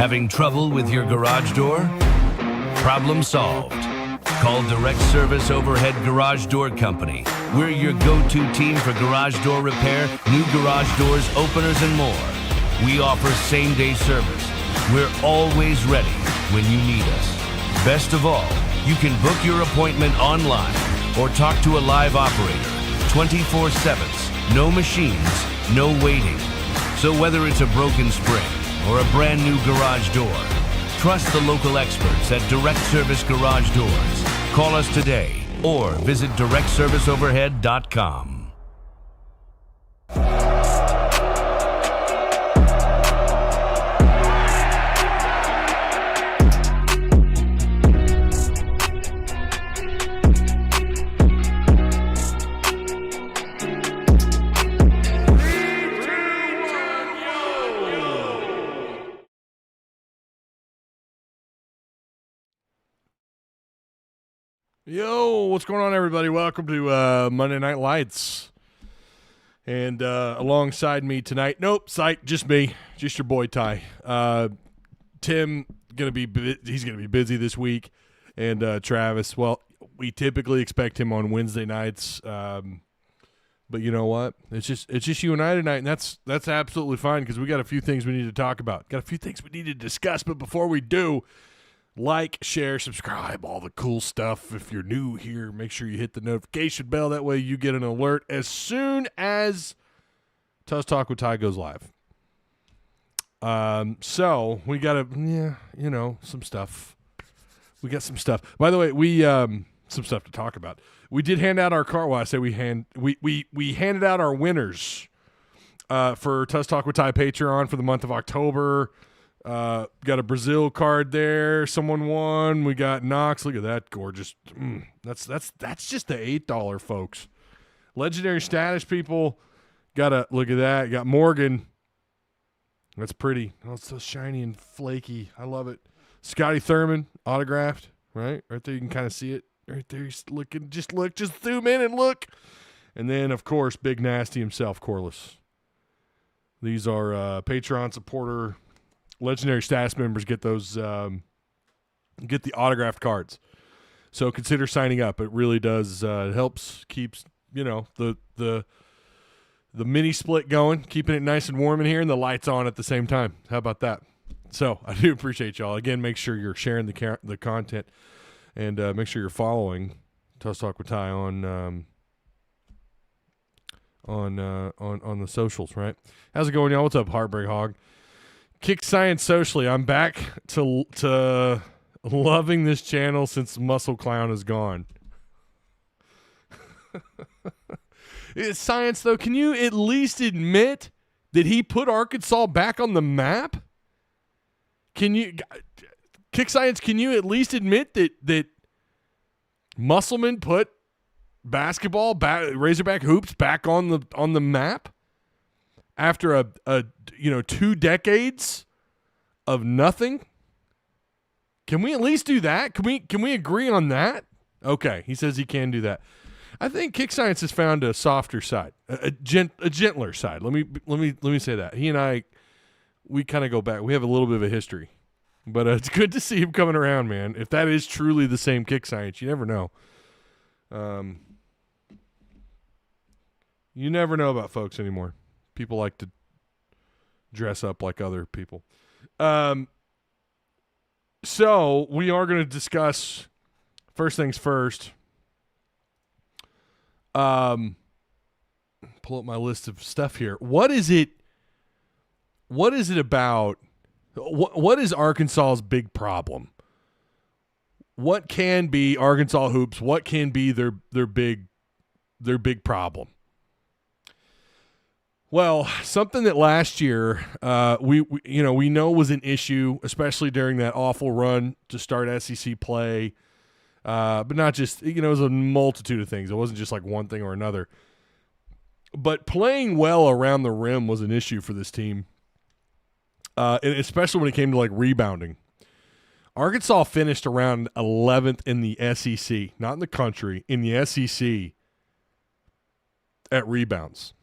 Having trouble with your garage door? Problem solved. Call Direct Service Overhead Garage Door Company. We're your go-to team for garage door repair, new garage doors, openers, and more. We offer same-day service. We're always ready when you need us. Best of all, you can book your appointment online or talk to a live operator 24/7. No machines, no waiting. So whether it's a broken spring or a brand new garage door, trust the local experts at Direct Service Garage Doors. Call us today or visit directserviceoverhead.com. Yo, what's going on, everybody? Welcome to Monday Night Lights. And alongside me tonight, just me, just your boy Ty. Tim he's gonna be busy this week, and Travis. Well, we typically expect him on Wednesday nights, but you know what? It's just you and I tonight, and that's absolutely fine because we got a few things we need to talk about. Got a few things we need to discuss, but before we do. Like, share, subscribe, all the cool stuff. If you're new here, make sure you hit the notification bell. That way you get an alert as soon as Tusk Talk with Ty goes live. So we got some stuff. We got some stuff. By the way, we some stuff to talk about. We did hand out our card. Well, I say we handed out our winners for Tusk Talk with Ty Patreon for the month of October. Got a Brazil card there. Someone won. We got Knox. Look at that, gorgeous. That's just the $8, folks. Legendary status people. Look at that. Got Morgan. That's pretty. Oh, it's so shiny and flaky. I love it. Scotty Thurman autographed. Right there. You can kind of see it. Right there. He's looking. Just zoom in and look. And then, of course, Big Nasty himself, Corliss. These are Patreon supporter. Legendary status members get those, get the autographed cards. So consider signing up. It really does. It helps, keeps the mini split going, keeping it nice and warm in here, and the lights on at the same time. How about that? So I do appreciate y'all. Again, make sure you're sharing the content, and make sure you're following Tusk Talk with Ty on the socials. Right? How's it going, y'all? What's up, Heartbreak Hog? Kick Science Socially. I'm back to loving this channel since Muscle Clown is gone. Science, though, can you at least admit that he put Arkansas back on the map? Kick Science, can you at least admit that Musselman put basketball, Razorback hoops back on the map? After a 2 decades of nothing, can we at least do that? Can we agree on that? Okay, he says he can do that. I think Kick Science has found a softer side, a gentler side. Let me say that he and I, we kind of go back. We have a little bit of a history, but it's good to see him coming around, man. If that is truly the same Kick Science, you never know. You never know about folks anymore. People like to dress up like other people. So we are going to discuss first things first. Pull up my list of stuff here. What is it about? What is Arkansas's big problem? What can be Arkansas hoops? What can be their big problem? Well, something that last year we know was an issue, especially during that awful run to start SEC play, but not just it was a multitude of things. It wasn't just like one thing or another. But playing well around the rim was an issue for this team, and especially when it came to like rebounding. Arkansas finished around 11th in the SEC, not in the country, in the SEC at rebounds.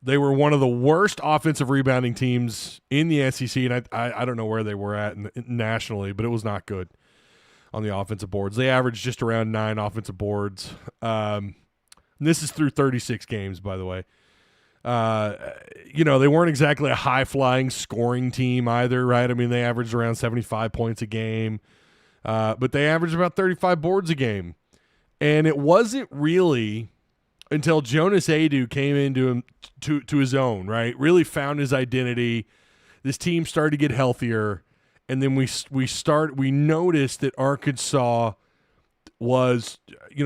They were one of the worst offensive rebounding teams in the SEC, and I don't know where they were at nationally, but it was not good on the offensive boards. They averaged just around 9 offensive boards. This is through 36 games, by the way. They weren't exactly a high-flying scoring team either, right? I mean, they averaged around 75 points a game, but they averaged about 35 boards a game. And it wasn't really until Jonas Adu came into him to his own, right? Really found his identity. This team started to get healthier, and then we noticed that Arkansas was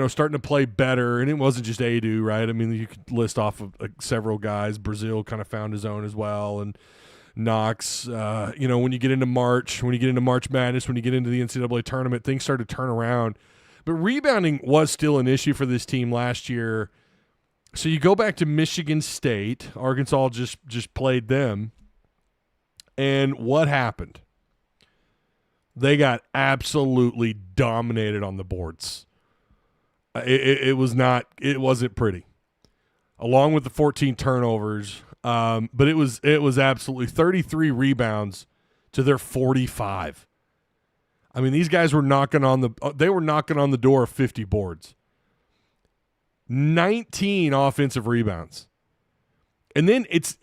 starting to play better, and it wasn't just Adu, right? I mean, you could list off of several guys. Brazil kind of found his own as well, and Knox. When you get into March, when you get into March Madness, when you get into the NCAA tournament, things start to turn around. But rebounding was still an issue for this team last year. So you go back to Michigan State. Arkansas just played them. And what happened? They got absolutely dominated on the boards. It wasn't pretty. Along with the 14 turnovers, but it was absolutely 33 rebounds to their 45. I mean, these guys were knocking on the door of 50 boards. 19 offensive rebounds. And then it's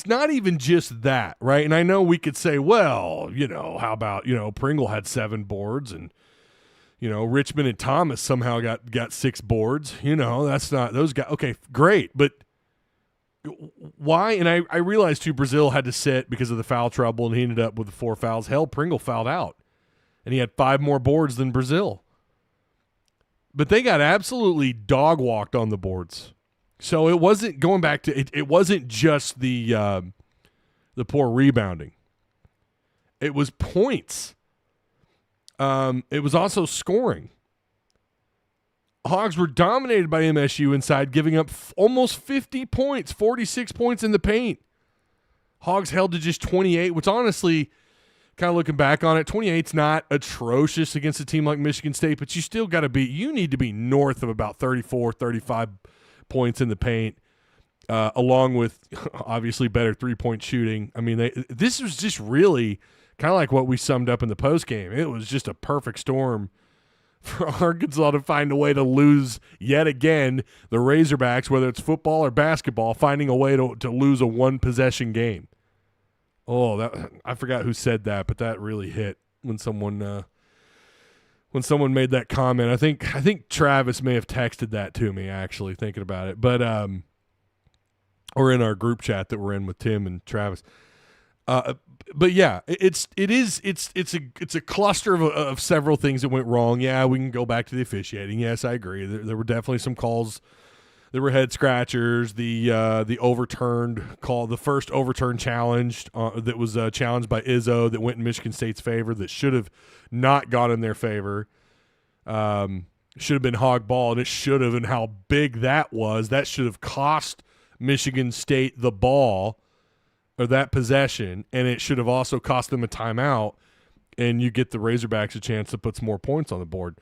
not even just that, right? And I know we could say, well, how about, Pringle had 7 boards, and Richmond and Thomas somehow got 6 boards. That's not those guys. Okay, great. But why? And I realized too, Brazil had to sit because of the foul trouble, and he ended up with the 4 fouls. Hell, Pringle fouled out, and he had 5 more boards than Brazil. But they got absolutely dog walked on the boards. So it wasn't going back to it. It wasn't just the poor rebounding. It was points. It was also scoring. Hogs were dominated by MSU inside, giving up almost 50 points, 46 points in the paint. Hogs held to just 28, which honestly, kind of looking back on it, 28's not atrocious against a team like Michigan State, but you need to be north of about 34, 35 points in the paint, along with obviously better three-point shooting. I mean, this was just really kind of like what we summed up in the postgame. It was just a perfect storm for Arkansas to find a way to lose yet again. The Razorbacks, whether it's football or basketball, finding a way to lose a one-possession game. Oh, I forgot who said that, but that really hit when someone made that comment. I think Travis may have texted that to me, actually, thinking about it. But or in our group chat that we're in with Tim and Travis. But yeah, it's a cluster of several things that went wrong. Yeah, we can go back to the officiating. Yes, I agree. There were definitely some calls. There were head scratchers. The overturned call, the first overturned challenge that was challenged by Izzo that went in Michigan State's favor, that should have not gone in their favor. Should have been hog ball, and it should have. And how big that was, that should have cost Michigan State the ball or that possession, and it should have also cost them a timeout. And you get the Razorbacks a chance to put some more points on the board.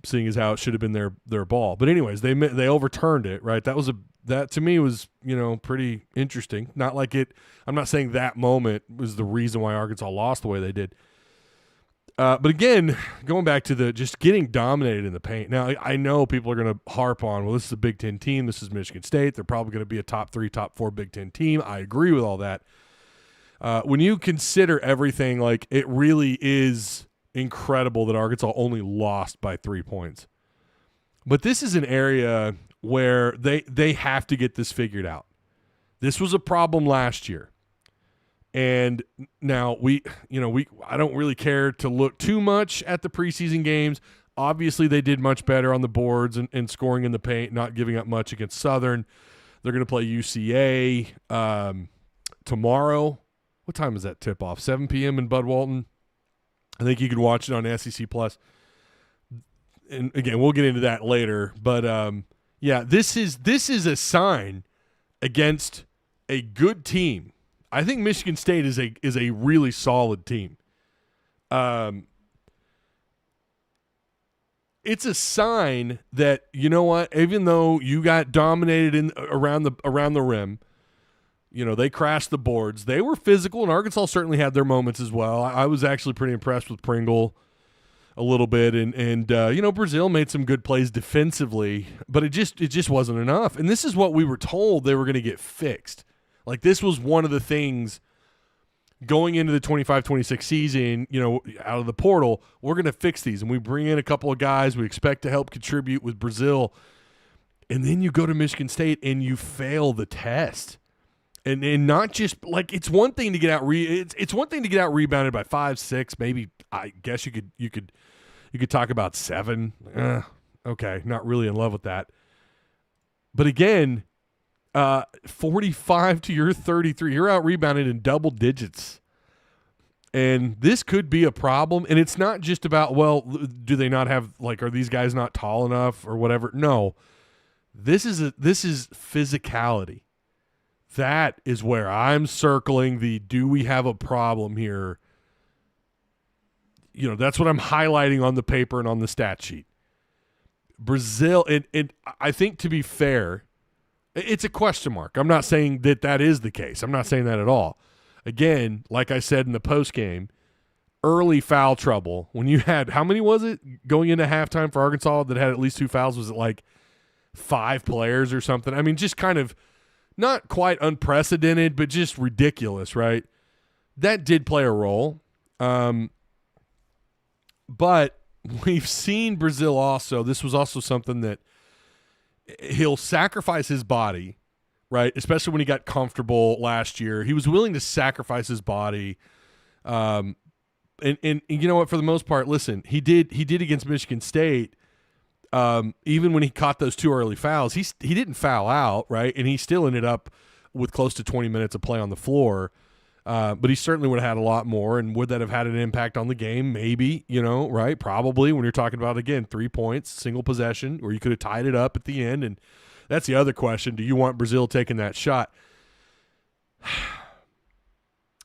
Seeing as how it should have been their ball. But anyways, they overturned it, right? That to me was, pretty interesting. Not like it, I'm not saying that moment was the reason why Arkansas lost the way they did. But again, going back to just getting dominated in the paint. Now, I know people are going to harp on, well, this is a Big Ten team. This is Michigan State. They're probably going to be a top 3, top 4 Big Ten team. I agree with all that. When you consider everything, like, it really is incredible that Arkansas only lost by 3 points. But this is an area where they have to get this figured out. This was a problem last year. And now I don't really care to look too much at the preseason games. Obviously, they did much better on the boards and scoring in the paint, not giving up much against Southern. They're going to play UCA tomorrow. What time is that tip-off? 7 p.m. in Bud Walton. I think you can watch it on SEC Plus. And again, we'll get into that later. But yeah, this is a sign against a good team. I think Michigan State is a really solid team. it's a sign that, you know what, even though you got dominated around the rim, you know, they crashed the boards. They were physical, and Arkansas certainly had their moments as well. I was actually pretty impressed with Pringle a little bit, and you know, Brazil made some good plays defensively, but it just wasn't enough. And this is what we were told they were going to get fixed. Like, this was one of the things going into the 25-26 season, you know, out of the portal, we're going to fix these. And we bring in a couple of guys we expect to help contribute with Brazil. And then you go to Michigan State and you fail the test. And not just, like, it's one thing to get out it's one thing to get out rebounded by 5, 6, maybe I guess you could talk about 7. Okay, not really in love with that. But again, 45 to your 33. You're out rebounded in double digits. And this could be a problem. And it's not just about, well, do they not have, like, are these guys not tall enough or whatever? No. This is physicality. That is where I'm circling the, do we have a problem here? You know, that's what I'm highlighting on the paper and on the stat sheet. Brazil, and I think, to be fair, it's a question mark. I'm not saying that is the case. I'm not saying that at all. Again, like I said in the post game, early foul trouble. When you had, how many was it going into halftime for Arkansas that had at least 2 fouls? Was it like 5 players or something? I mean, just kind of not quite unprecedented, but just ridiculous, right? That did play a role. But we've seen Brazil also. This was also something that he'll sacrifice his body, right? Especially when he got comfortable last year. He was willing to sacrifice his body. And you know what, for the most part, listen, he did against Michigan State. Even when he caught those 2 early fouls, he didn't foul out, right? And he still ended up with close to 20 minutes of play on the floor. But he certainly would have had a lot more. And would that have had an impact on the game? Maybe, you know, right? Probably, when you're talking about, again, 3 points, single possession, or you could have tied it up at the end. And that's the other question. Do you want Brazil taking that shot?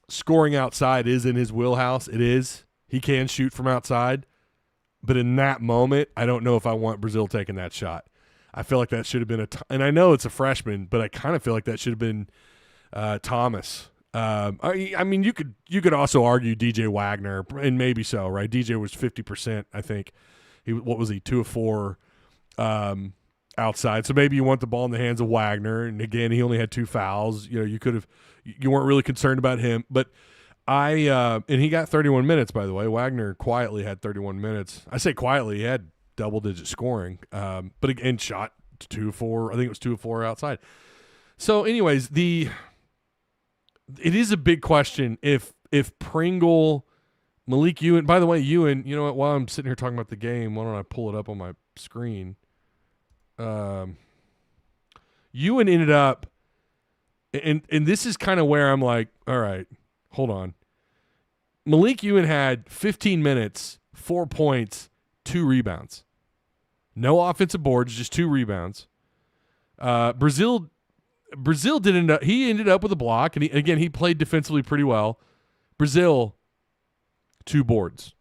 Scoring outside is in his wheelhouse. It is. He can shoot from outside. But in that moment, I don't know if I want Brazil taking that shot. I feel like that should have been and I know it's a freshman, but I kind of feel like that should have been Thomas. I mean, you could also argue DJ Wagner, and maybe so, right? DJ was 50%, I think. What was he, 2 of 4 outside? So maybe you want the ball in the hands of Wagner, and again, he only had 2 fouls. You know, you weren't really concerned about him, but and he got 31 minutes, by the way. Wagner quietly had 31 minutes. I say quietly, he had double-digit scoring, but again, shot 2 of 4. I think it was 2 of 4 outside. So, anyways, it is a big question if Pringle, Malik Ewan. By the way, Ewan, you know what? While I'm sitting here talking about the game, why don't I pull it up on my screen? Ewan ended up, and this is kind of where I'm like, all right, hold on. Malik Ewan had 15 minutes, 4 points, 2 rebounds. No offensive boards, just 2 rebounds. Brazil he ended up with a block, and he played defensively pretty well. Brazil, 2 boards,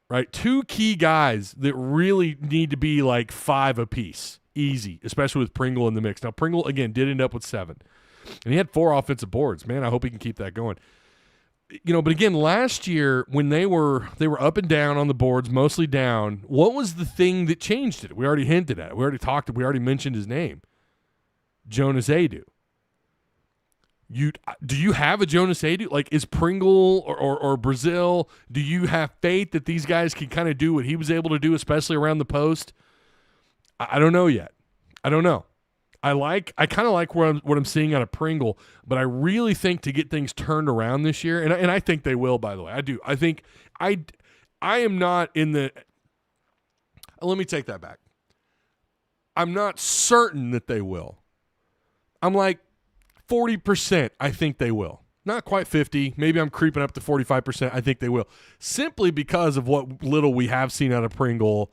right? 2 key guys that really need to be like 5 apiece, easy, especially with Pringle in the mix. Now, Pringle, again, did end up with 7, and he had 4 offensive boards. Man, I hope he can keep that going. You know, but again, last year when they were up and down on the boards, mostly down, what was the thing that changed it? We already hinted at it. We already mentioned his name. Jonas Adu. Do you have a Jonas Adu? Like, is Pringle or Brazil, do you have faith that these guys can kind of do what he was able to do, especially around the post? I don't know yet. I don't know. I kind of like what I'm seeing out of Pringle, but I really think to get things turned around this year, and I think they will, by the way. I do. I think I am not in the – let me take that back. I'm not certain that they will. I'm like 40%, I think they will. Not quite 50. Maybe I'm creeping up to 45%. I think they will. Simply because of what little we have seen out of Pringle.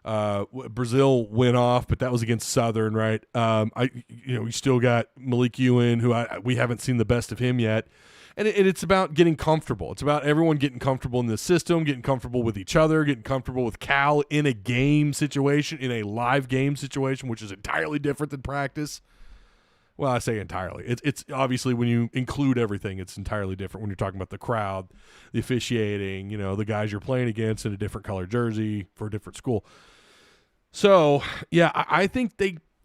Brazil went off, but that was against Southern, right? We still got Malik Ewan, who we haven't seen the best of him yet. And it's about getting comfortable. It's about everyone getting comfortable in the system, getting comfortable with each other, getting comfortable with Cal in a game situation, in a live game situation, which is entirely different than practice. Well, I say entirely. It's obviously when you include everything, it's entirely different when you're talking about the crowd, the officiating, the guys you're playing against in a different color jersey for a different school. So, yeah, I think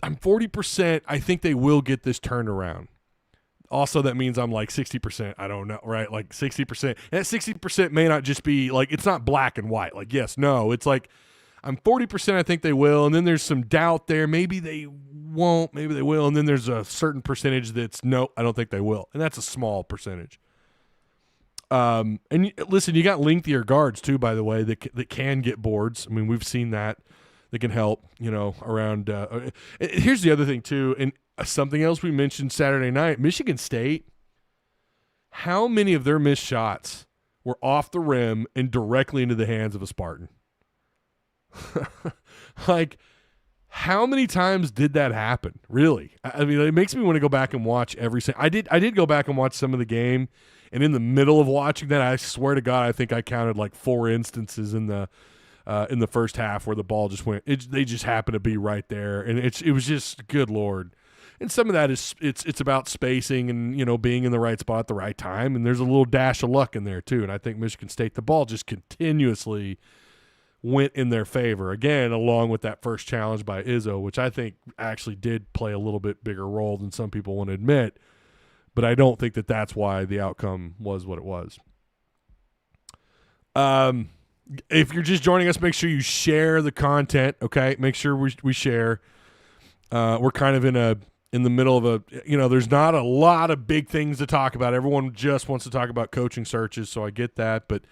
I'm 40%. I think they will get this turned around. Also, that means I'm like 60%. I don't know, right? Like 60%. And that 60% may not just be like, it's not black and white. Like, yes, no. It's like, I'm 40%. I think they will. And then there's some doubt there. Maybe they won't. Maybe they will. And then there's a certain percentage that's no, I don't think they will. And that's a small percentage. And listen, you got lengthier guards too, by the way, that can get boards. I mean, we've seen that. They can help, around. Here's the other thing too. And something else we mentioned Saturday night, Michigan State, how many of their missed shots were off the rim and directly into the hands of a Spartan? Like, how many times did that happen? Really? I mean, it makes me want to go back and watch every single. I did go back and watch some of the game, and in the middle of watching that, I swear to God, I think I counted like 4 instances in the first half where the ball just went. They just happened to be right there, and it was just good Lord. And some of that is it's about spacing and being in the right spot at the right time, and there's a little dash of luck in there too. And I think Michigan State, the ball just continuously went in their favor again, along with that first challenge by Izzo, which I think actually did play a little bit bigger role than some people want to admit. But I don't think that's why the outcome was what it was. If you're just joining us, make sure you share the content. Okay, make sure we share. We're kind of in the middle of there's not a lot of big things to talk about. Everyone just wants to talk about coaching searches, so I get that. But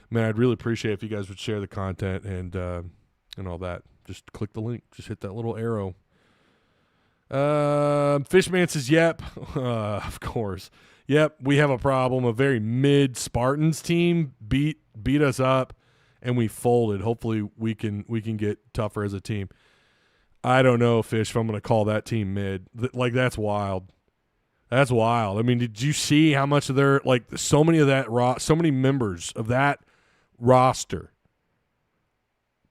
man, I'd really appreciate if you guys would share the content and all that. Just click the link. Just hit that little arrow. Fishman says, "Yep, of course. Yep, we have a problem. A very mid Spartans team beat us up, and we folded. Hopefully, we can get tougher as a team." I don't know, Fish, if I'm going to call that team mid. That's wild. That's wild. I mean, did you see how much of their so many members of that roster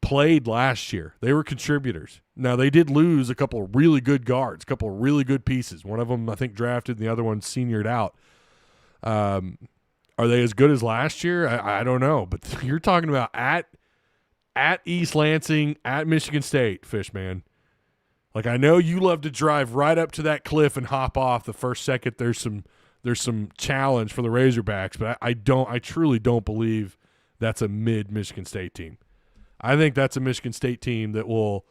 played last year? They were contributors. Now, they did lose a couple of really good guards, a couple of really good pieces. One of them, I think, drafted, and the other one seniored out. Are they as good as last year? I don't know. But you're talking about at East Lansing, at Michigan State, Fish, man. I know you love to drive right up to that cliff and hop off the first second there's some challenge for the Razorbacks, but I truly don't believe that's a mid Michigan State team. I think that's a Michigan State team that will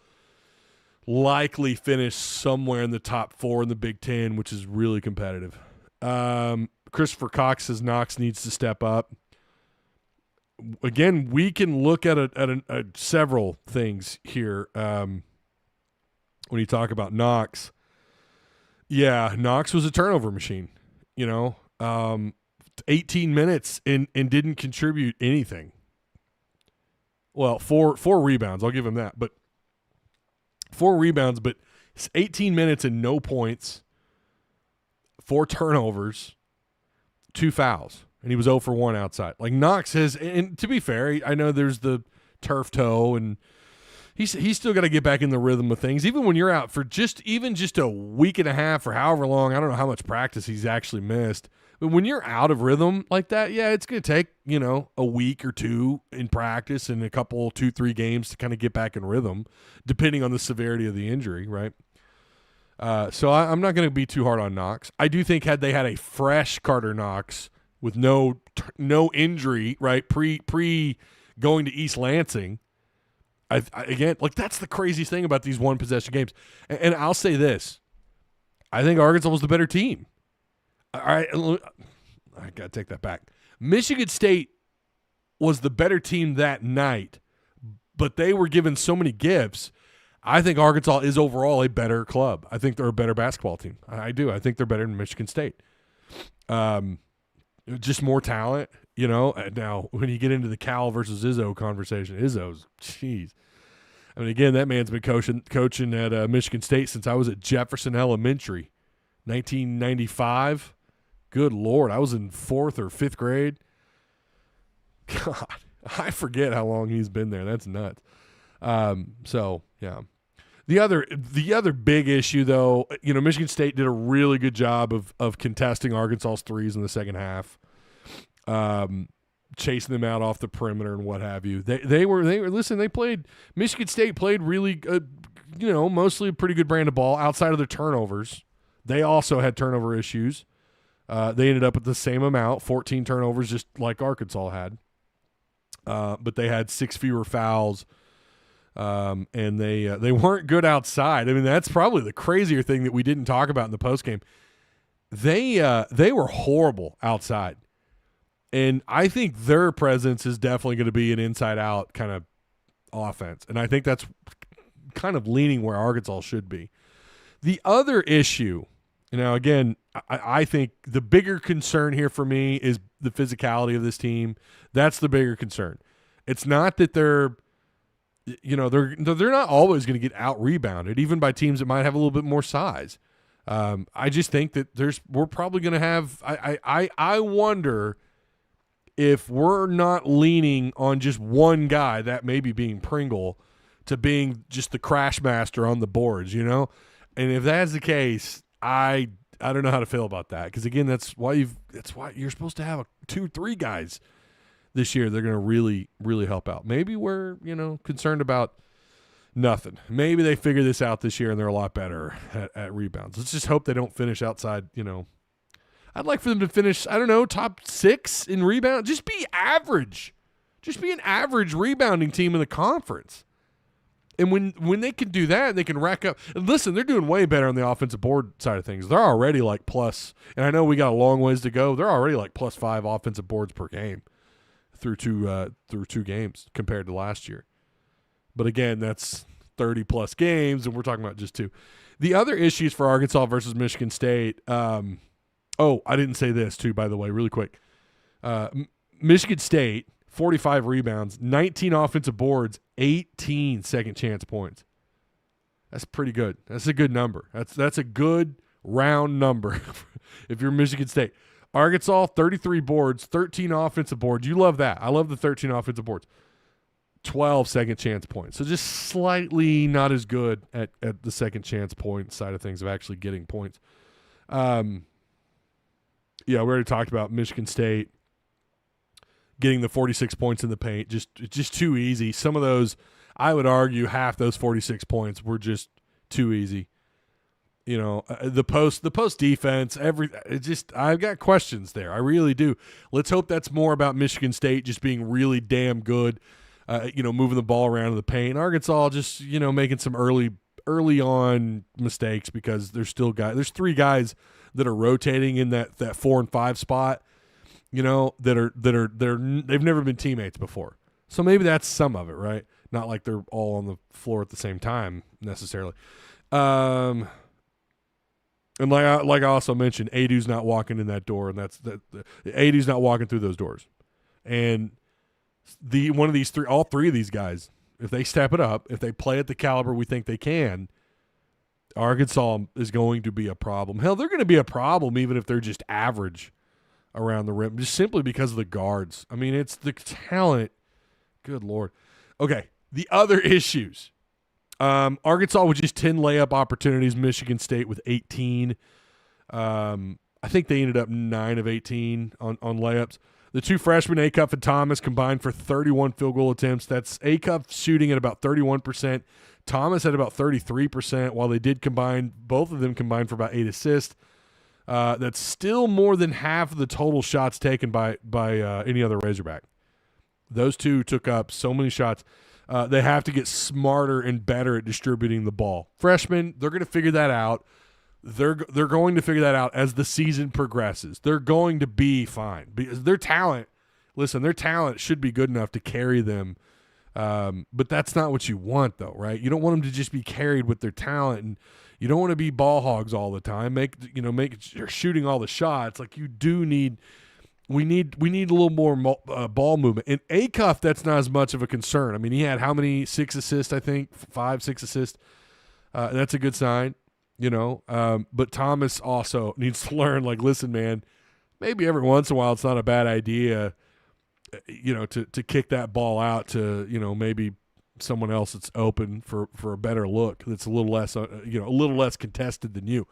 likely finish somewhere in the top 4 in the Big Ten, which is really competitive. Christopher Cox says Knox needs to step up. Again, we can look at several things here. When you talk about Knox, yeah, Knox was a turnover machine. 18 minutes and didn't contribute anything. Well, four rebounds, I'll give him that, but 4 rebounds, but 18 minutes and no points, 4 turnovers, 2 fouls. And he was 0 for 1 outside. Knox has, and to be fair, I know there's the turf toe, and he's still got to get back in the rhythm of things. Even when you're out for just a week and a half or however long, I don't know how much practice he's actually missed. But when you're out of rhythm like that, yeah, it's going to take, a week or 2 in practice and a couple, 2-3 games to kind of get back in rhythm, depending on the severity of the injury, right? So I'm not going to be too hard on Knox. I do think had they had a fresh Carter Knox with no injury, right, pre going to East Lansing, again, that's the craziest thing about these one possession games. And I'll say this: I think Arkansas was the better team. All right, I got to take that back. Michigan State was the better team that night, but they were given so many gifts. I think Arkansas is overall a better club. I think they're a better basketball team. I do. I think they're better than Michigan State. Just more talent, Now, when you get into the Cal versus Izzo conversation, Izzo's, jeez. I mean, again, that man's been coaching at Michigan State since I was at Jefferson Elementary, 1995. Good Lord, I was in 4th or 5th grade. God, I forget how long he's been there. That's nuts. So yeah. The other big issue, though, Michigan State did a really good job of contesting Arkansas's threes in the second half, chasing them out off the perimeter and what have you. They played. Michigan State played really good, mostly a pretty good brand of ball outside of their turnovers. They also had turnover issues. They ended up with the same amount, 14 turnovers, just like Arkansas had. But they had 6 fewer fouls. And they weren't good outside. I mean, that's probably the crazier thing that we didn't talk about in the postgame. They were horrible outside. And I think their presence is definitely going to be an inside-out kind of offense. And I think that's kind of leaning where Arkansas should be. The other issue, again, I think the bigger concern here for me is the physicality of this team. That's the bigger concern. It's not that they're not always going to get out-rebounded, even by teams that might have a little bit more size. I just think that we're probably going to have – I wonder – if we're not leaning on just one guy, that maybe being Pringle, to being just the crash master on the boards, And if that's the case, I don't know how to feel about that. Because again, that's why you're supposed to have 2-3 guys this year. They're going to really, really help out. Maybe we're concerned about nothing. Maybe they figure this out this year and they're a lot better at rebounds. Let's just hope they don't finish outside. I'd like for them to finish, top 6 in rebound. Just be average. Just be an average rebounding team in the conference. And when they can do that, they can rack up. And listen, they're doing way better on the offensive board side of things. They're already like plus, and I know we got a long ways to go. They're already like +5 offensive boards per game through two games compared to last year. But again, that's 30-plus games, and we're talking about just 2. The other issues for Arkansas versus Michigan State I didn't say this too, by the way, really quick. Michigan State, 45 rebounds, 19 offensive boards, 18 second chance points. That's pretty good. That's a good number. That's a good round number if you're Michigan State. Arkansas, 33 boards, 13 offensive boards. You love that. I love the 13 offensive boards. 12 second chance points. So just slightly not as good at the second chance point side of things of actually getting points. Yeah, we already talked about Michigan State getting the 46 points in the paint. Just too easy. Some of those, I would argue, half those 46 points were just too easy. The post defense, I've got questions there. I really do. Let's hope that's more about Michigan State just being really damn good, moving the ball around in the paint. Arkansas just, making some early on mistakes because there's 3 guys that are rotating in that 4 and 5 spot, they've never been teammates before. So maybe that's some of it, right? Not like they're all on the floor at the same time necessarily. And like I also mentioned, Adu's not walking in that door, and Adu's not walking through those doors. And all 3 of these guys, if they step it up, if they play at the caliber we think they can, Arkansas is going to be a problem. Hell, they're going to be a problem even if they're just average around the rim, just simply because of the guards. I mean, it's the talent. Good Lord. Okay, the other issues. Arkansas with just 10 layup opportunities, Michigan State with 18. I think they ended up 9 of 18 on layups. The 2 freshmen, Acuff and Thomas, combined for 31 field goal attempts. That's Acuff shooting at about 31%. Thomas at about 33%, while both of them combined for about 8 assists. That's still more than half of the total shots taken by any other Razorback. Those 2 took up so many shots. They have to get smarter and better at distributing the ball. Freshmen, they're going to figure that out. They're going to figure that out as the season progresses. They're going to be fine because their talent should be good enough to carry them. But that's not what you want, though, right? You don't want them to just be carried with their talent, and you don't want to be ball hogs all the time. You're shooting all the shots. Like we need a little more ball movement. And Acuff, that's not as much of a concern. I mean, he had how many 6 assists? I think 5, 6 assists. That's a good sign, But Thomas also needs to learn. Like, listen, man, maybe every once in a while it's not a bad idea, to kick that ball out to, maybe someone else that's open for a better look, that's a little less, a little less contested than you.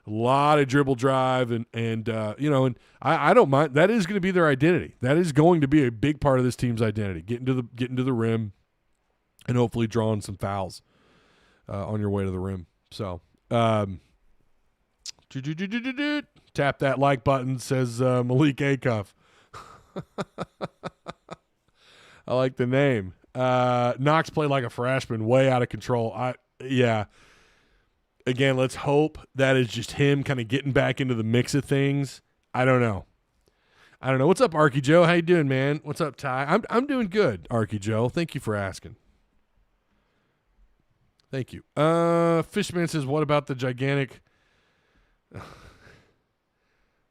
A lot of dribble drive and I don't mind. That is going to be their identity. That is going to be a big part of this team's identity. Getting to the rim and hopefully drawing some fouls on your way to the rim. So, tap that like button, says Malik Acuff. I like the name. Knox played like a freshman, way out of control. Again, let's hope that is just him kind of getting back into the mix of things. I don't know. What's up, Arky Joe? How you doing, man? What's up, Ty? I'm doing good, Arky Joe. Thank you for asking. Thank you. Fishman says, what about the gigantic...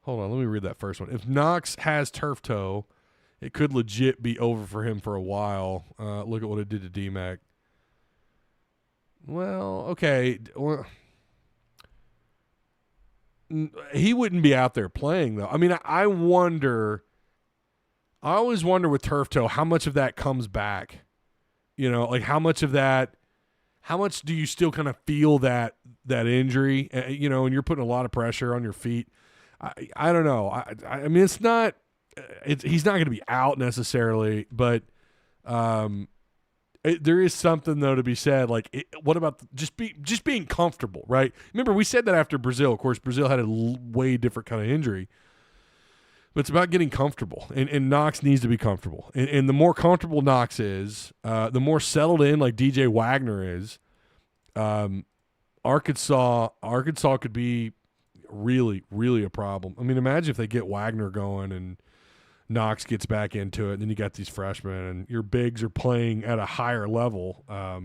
Hold on, let me read that first one. If Knox has turf toe, it could legit be over for him for a while. Look at what it did to D-Mac. Well, okay. Well, he wouldn't be out there playing, though. I mean, I always wonder with turf toe how much of that comes back. Like how much do you still kind of feel that injury? And you're putting a lot of pressure on your feet. I don't know. I mean, he's not going to be out necessarily, but there is something though to be said. Like, what about just being comfortable, right? Remember, we said that after Brazil. Of course, Brazil had a way different kind of injury, but it's about getting comfortable, and Knox needs to be comfortable. And the more comfortable Knox is, the more settled in, like DJ Wagner is. Arkansas could be really, really a problem. I mean, imagine if they get Wagner going and Knox gets back into it, and then you got these freshmen, and your bigs are playing at a higher level. I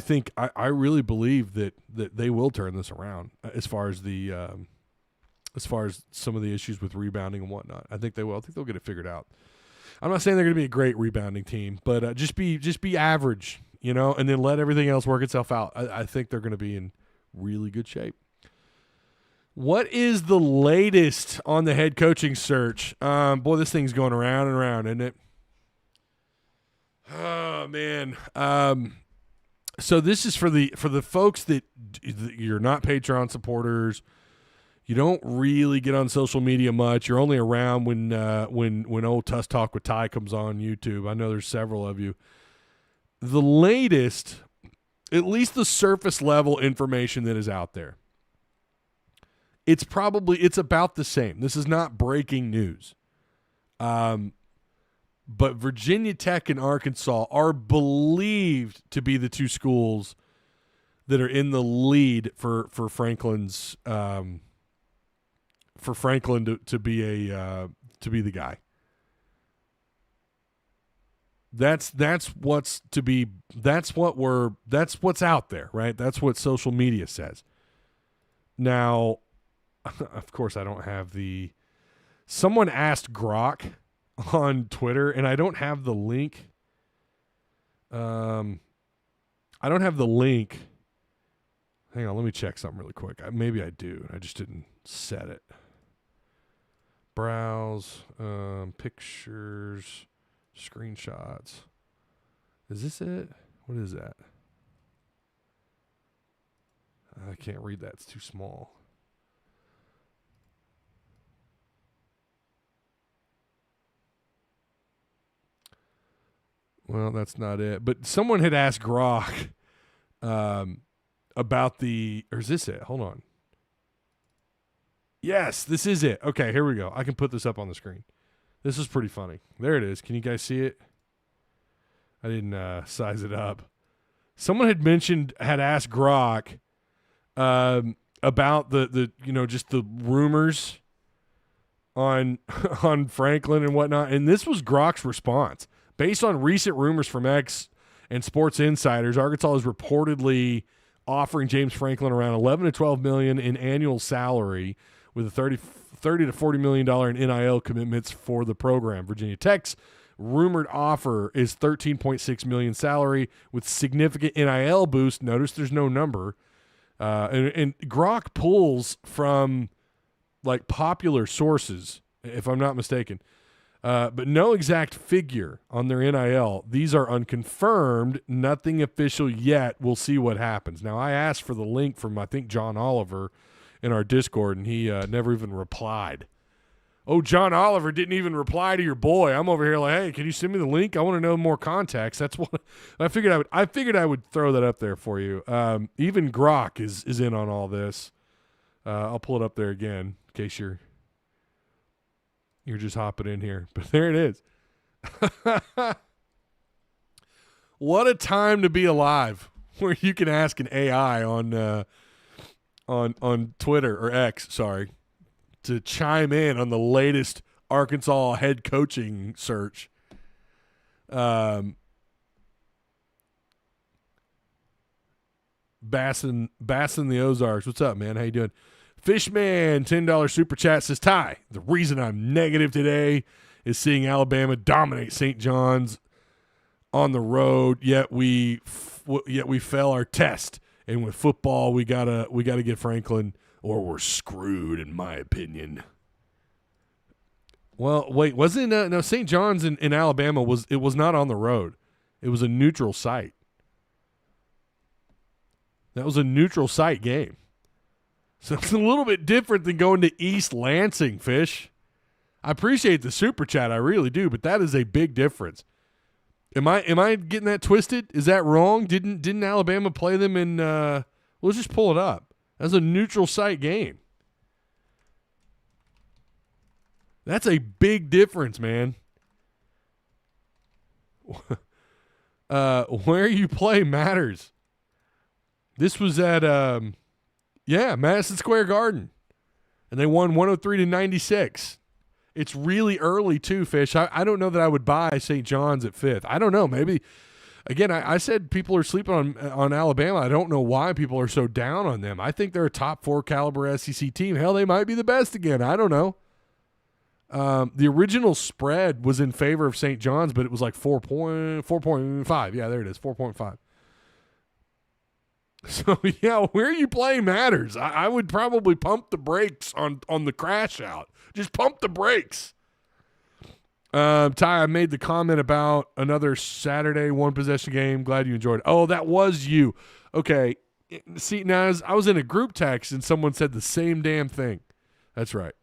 think I really believe that they will turn this around as far as some of the issues with rebounding and whatnot. I think they will. I think they'll get it figured out. I'm not saying they're going to be a great rebounding team, but just be average, and then let everything else work itself out. I think they're going to be in really good shape. What is the latest on the head coaching search? Boy, this thing's going around and around, isn't it? Oh man. So this is for the folks that you're not Patreon supporters. You don't really get on social media much. You're only around when old Tusk Talk with Ty comes on YouTube. I know there's several of you. The latest, at least the surface level information that is out there, it's about the same. This is not breaking news. But Virginia Tech and Arkansas are believed to be the two schools that are in the lead for Franklin's to be the guy. That's what's out there, right? That's what social media says. Now, of course, I don't have someone asked Grok on Twitter, and I don't have the link. Hang on, let me check something really quick. Maybe I do. I just didn't set it. Browse, pictures, screenshots. Is this it? What is that? I can't read that. It's too small. Well, that's not it. But someone had asked Grok about or is this it? Hold on. Yes, this is it. Okay, here we go. I can put this up on the screen. This is pretty funny. There it is. Can you guys see it? I didn't size it up. Someone had asked Grok about just the rumors on Franklin and whatnot, and this was Grok's response. Based on recent rumors from X and Sports Insiders, Arkansas is reportedly offering James Franklin around $11 to $12 million in annual salary, with a $30 to $40 million in NIL commitments for the program. Virginia Tech's rumored offer is $13.6 million salary with significant NIL boost. Notice there's no number And Grok pulls from like popular sources, if I'm not mistaken, but no exact figure on their NIL. These are unconfirmed, nothing official yet. We'll see what happens. Now, I asked for the link from, I think, John Oliver in our Discord, and he never even replied. Oh, John Oliver didn't even reply to your boy. I'm over here like, hey, can you send me the link? I want to know more context. That's what I figured. I figured I would throw that up there for you. Even Grok is in on all this. I'll pull it up there again in case you're just hopping in here. But there it is. What a time to be alive, where you can ask an AI on Twitter or X, sorry, to chime in on the latest Arkansas head coaching search. Bass in the Ozarks. What's up, man? How you doing? Fishman, $10 super chat says, Ty, the reason I'm negative today is seeing Alabama dominate St. John's on the road, yet we fail our test. And with football, we gotta get Franklin, or we're screwed, in my opinion. Well, wait, wasn't no St. John's in Alabama was not on the road. It was a neutral site. That was a neutral site game. So it's a little bit different than going to East Lansing, Fish. I appreciate the super chat, I really do, but that is a big difference. Am I getting that twisted? Is that wrong? Didn't Alabama play them in let's just pull it up. That's a neutral site game. That's a big difference, man. Where you play matters. This was at Madison Square Garden. And they won 103-96. It's really early too, Fish. I don't know that I would buy St. John's at 5th. I don't know. Maybe, again, I said people are sleeping on Alabama. I don't know why people are so down on them. I think they're a top 4 caliber SEC team. Hell, they might be the best again. I don't know. The original spread was in favor of St. John's, but it was like 4.5. Yeah, there it is, 4.5. So, yeah, where you play matters. I would probably pump the brakes on the crash out. Just pump the brakes. Ty, I made the comment about another Saturday one-possession game. Glad you enjoyed it. Oh, that was you. Okay. See, now I was in a group text, and someone said the same damn thing. That's right.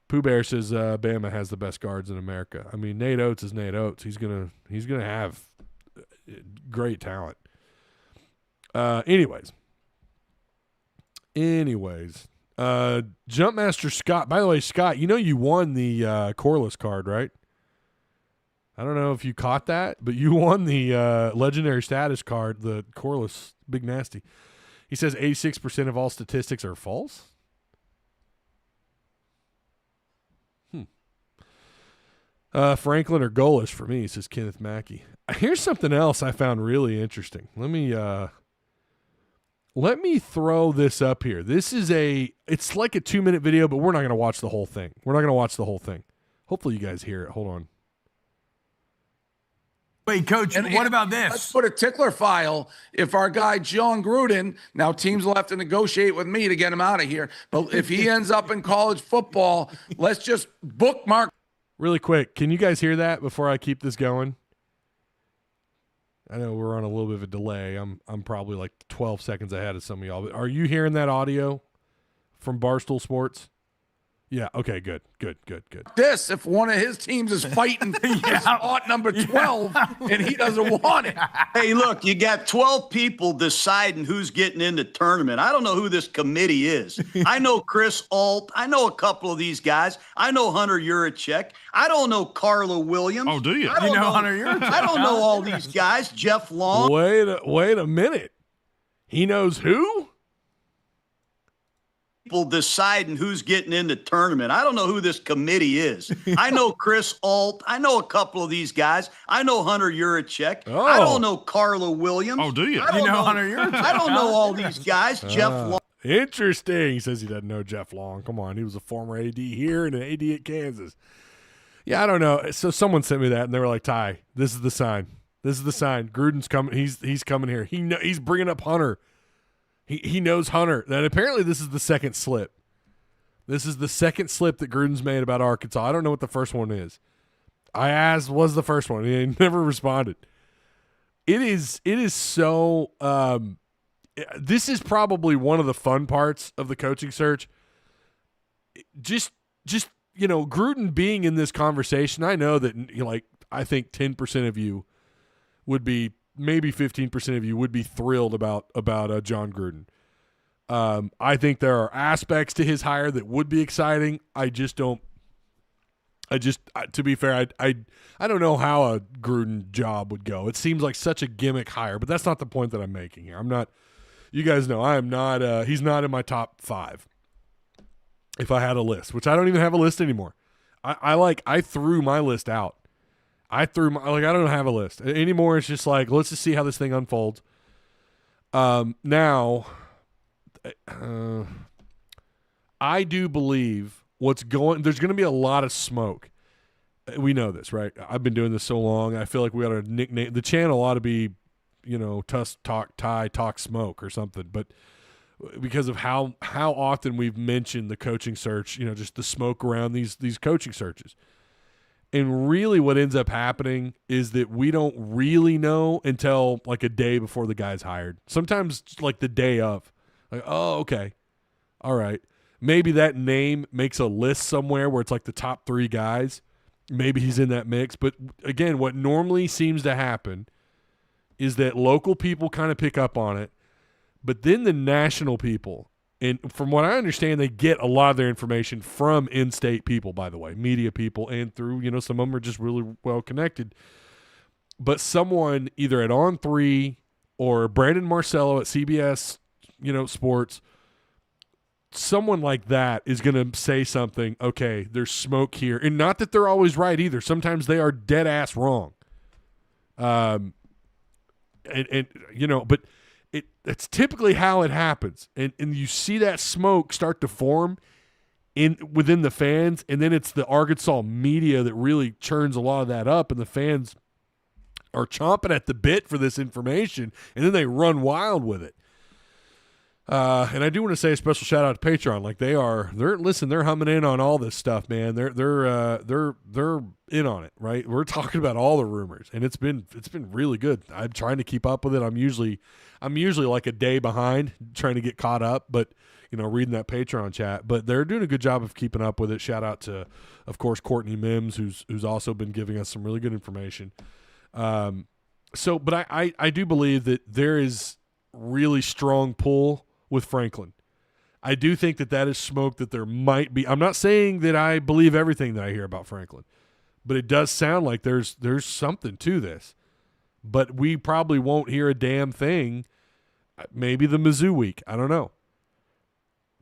Pooh Bear says Bama has the best guards in America. I mean, Nate Oates is Nate Oates. He's gonna have great talent. Anyways, Jumpmaster Scott. By the way, Scott, you won the Corliss card, right? I don't know if you caught that, but you won the legendary status card, the Corliss Big Nasty. He says 86% of all statistics are false. Franklin or Golish for me, says Kenneth Mackey. Here's something else I found really interesting. Let me throw this up here. It's like a 2-minute video, but we're not going to watch the whole thing. Hopefully you guys hear it. Hold on. Wait, Coach, and what about this? Let's put a tickler file. If our guy John Gruden, now teams will have to negotiate with me to get him out of here, but if he ends up in college football, let's just bookmark. Really quick, can you guys hear that before I keep this going? I know we're on a little bit of a delay. I'm probably like 12 seconds ahead of some of y'all. But are you hearing that audio from Barstool Sports? Yeah. Okay. Good. This, if one of his teams is fighting spot number 12 and he doesn't want it. Hey, look, you got 12 people deciding who's getting in the tournament. I don't know who this committee is. I know Chris Alt. I know a couple of these guys. I know Hunter Yurichek. I don't know Carla Williams. Oh, do you? You know Hunter Yurichek? I don't know all these guys. Jeff Long. Wait a minute. He knows who? People deciding who's getting in the tournament. I don't know who this committee is. I know Chris Alt. I know a couple of these guys. I know Hunter Yurichek. Oh. I don't know Carla Williams. Oh, do you? You know Hunter Yurichek? I don't know all these guys. Jeff Long. Interesting. He says he doesn't know Jeff Long. Come on. He was a former AD here and an AD at Kansas. Yeah, I don't know. So someone sent me that, and they were like, Ty, this is the sign. This is the sign. Gruden's coming. He's coming here. He's bringing up Hunter. He knows Hunter. And apparently this is the second slip. This is the second slip that Gruden's made about Arkansas. I don't know what the first one is. I asked, was the first one? He never responded. It is so this is probably one of the fun parts of the coaching search. Just Gruden being in this conversation, I know that I think 10% of you would be, maybe 15% of you would be thrilled about John Gruden. I think there are aspects to his hire that would be exciting. To be fair, I don't know how a Gruden job would go. It seems like such a gimmick hire, but that's not the point that I'm making here. You guys know I am not, he's not in my top 5. If I had a list, which I don't even have a list anymore. I threw my list out. I don't have a list anymore. It's just like, let's just see how this thing unfolds. Now, I do believe there's going to be a lot of smoke. We know this, right? I've been doing this so long. I feel like we ought to nickname the channel ought to be, Tusk Talk, Talk Smoke or something. But because of how often we've mentioned the coaching search, just the smoke around these coaching searches. And really what ends up happening is that we don't really know until like a day before the guy's hired. Sometimes like the day of. Like, oh, okay. All right. Maybe that name makes a list somewhere where it's like the top 3 guys. Maybe he's in that mix. But again, what normally seems to happen is that local people kind of pick up on it. But then the national people, and from what I understand, they get a lot of their information from in-state people, by the way, media people, and through, some of them are just really well connected. But someone either at On3 or Brandon Marcello at CBS, Sports, someone like that is going to say something, okay, there's smoke here. And not that they're always right either. Sometimes they are dead ass wrong. But it's typically how it happens. And you see that smoke start to form within the fans, and then it's the Arkansas media that really churns a lot of that up, and the fans are chomping at the bit for this information, and then they run wild with it. And I do want to say a special shout out to Patreon. Like they're humming in on all this stuff, man. They're in on it, right? We're talking about all the rumors, and it's been really good. I'm trying to keep up with it. I'm usually like a day behind trying to get caught up, but reading that Patreon chat, but they're doing a good job of keeping up with it. Shout out to, of course, Courtney Mims, who's also been giving us some really good information. But I do believe that there is really strong pull with Franklin. I do think that is smoke that there might be. I'm not saying that I believe everything that I hear about Franklin, but it does sound like there's something to this. But we probably won't hear a damn thing. Maybe the Mizzou week. I don't know.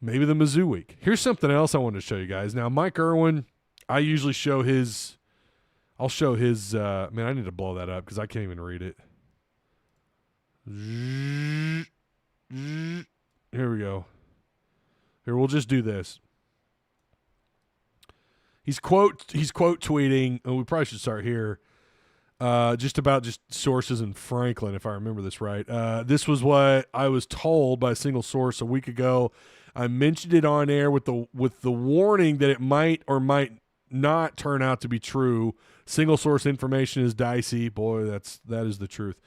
Maybe the Mizzou week. Here's something else I wanted to show you guys. Now, Mike Irwin, I usually show his – I'll show his man, I need to blow that up because I can't even read it. Here we go. Here, we'll just do this. He's quote tweeting, and we probably should start here, just about sources in Franklin, if I remember this right. This was what I was told by a single source a week ago. I mentioned it on air with the warning that it might or might not turn out to be true. Single source information is dicey. Boy, that is the truth.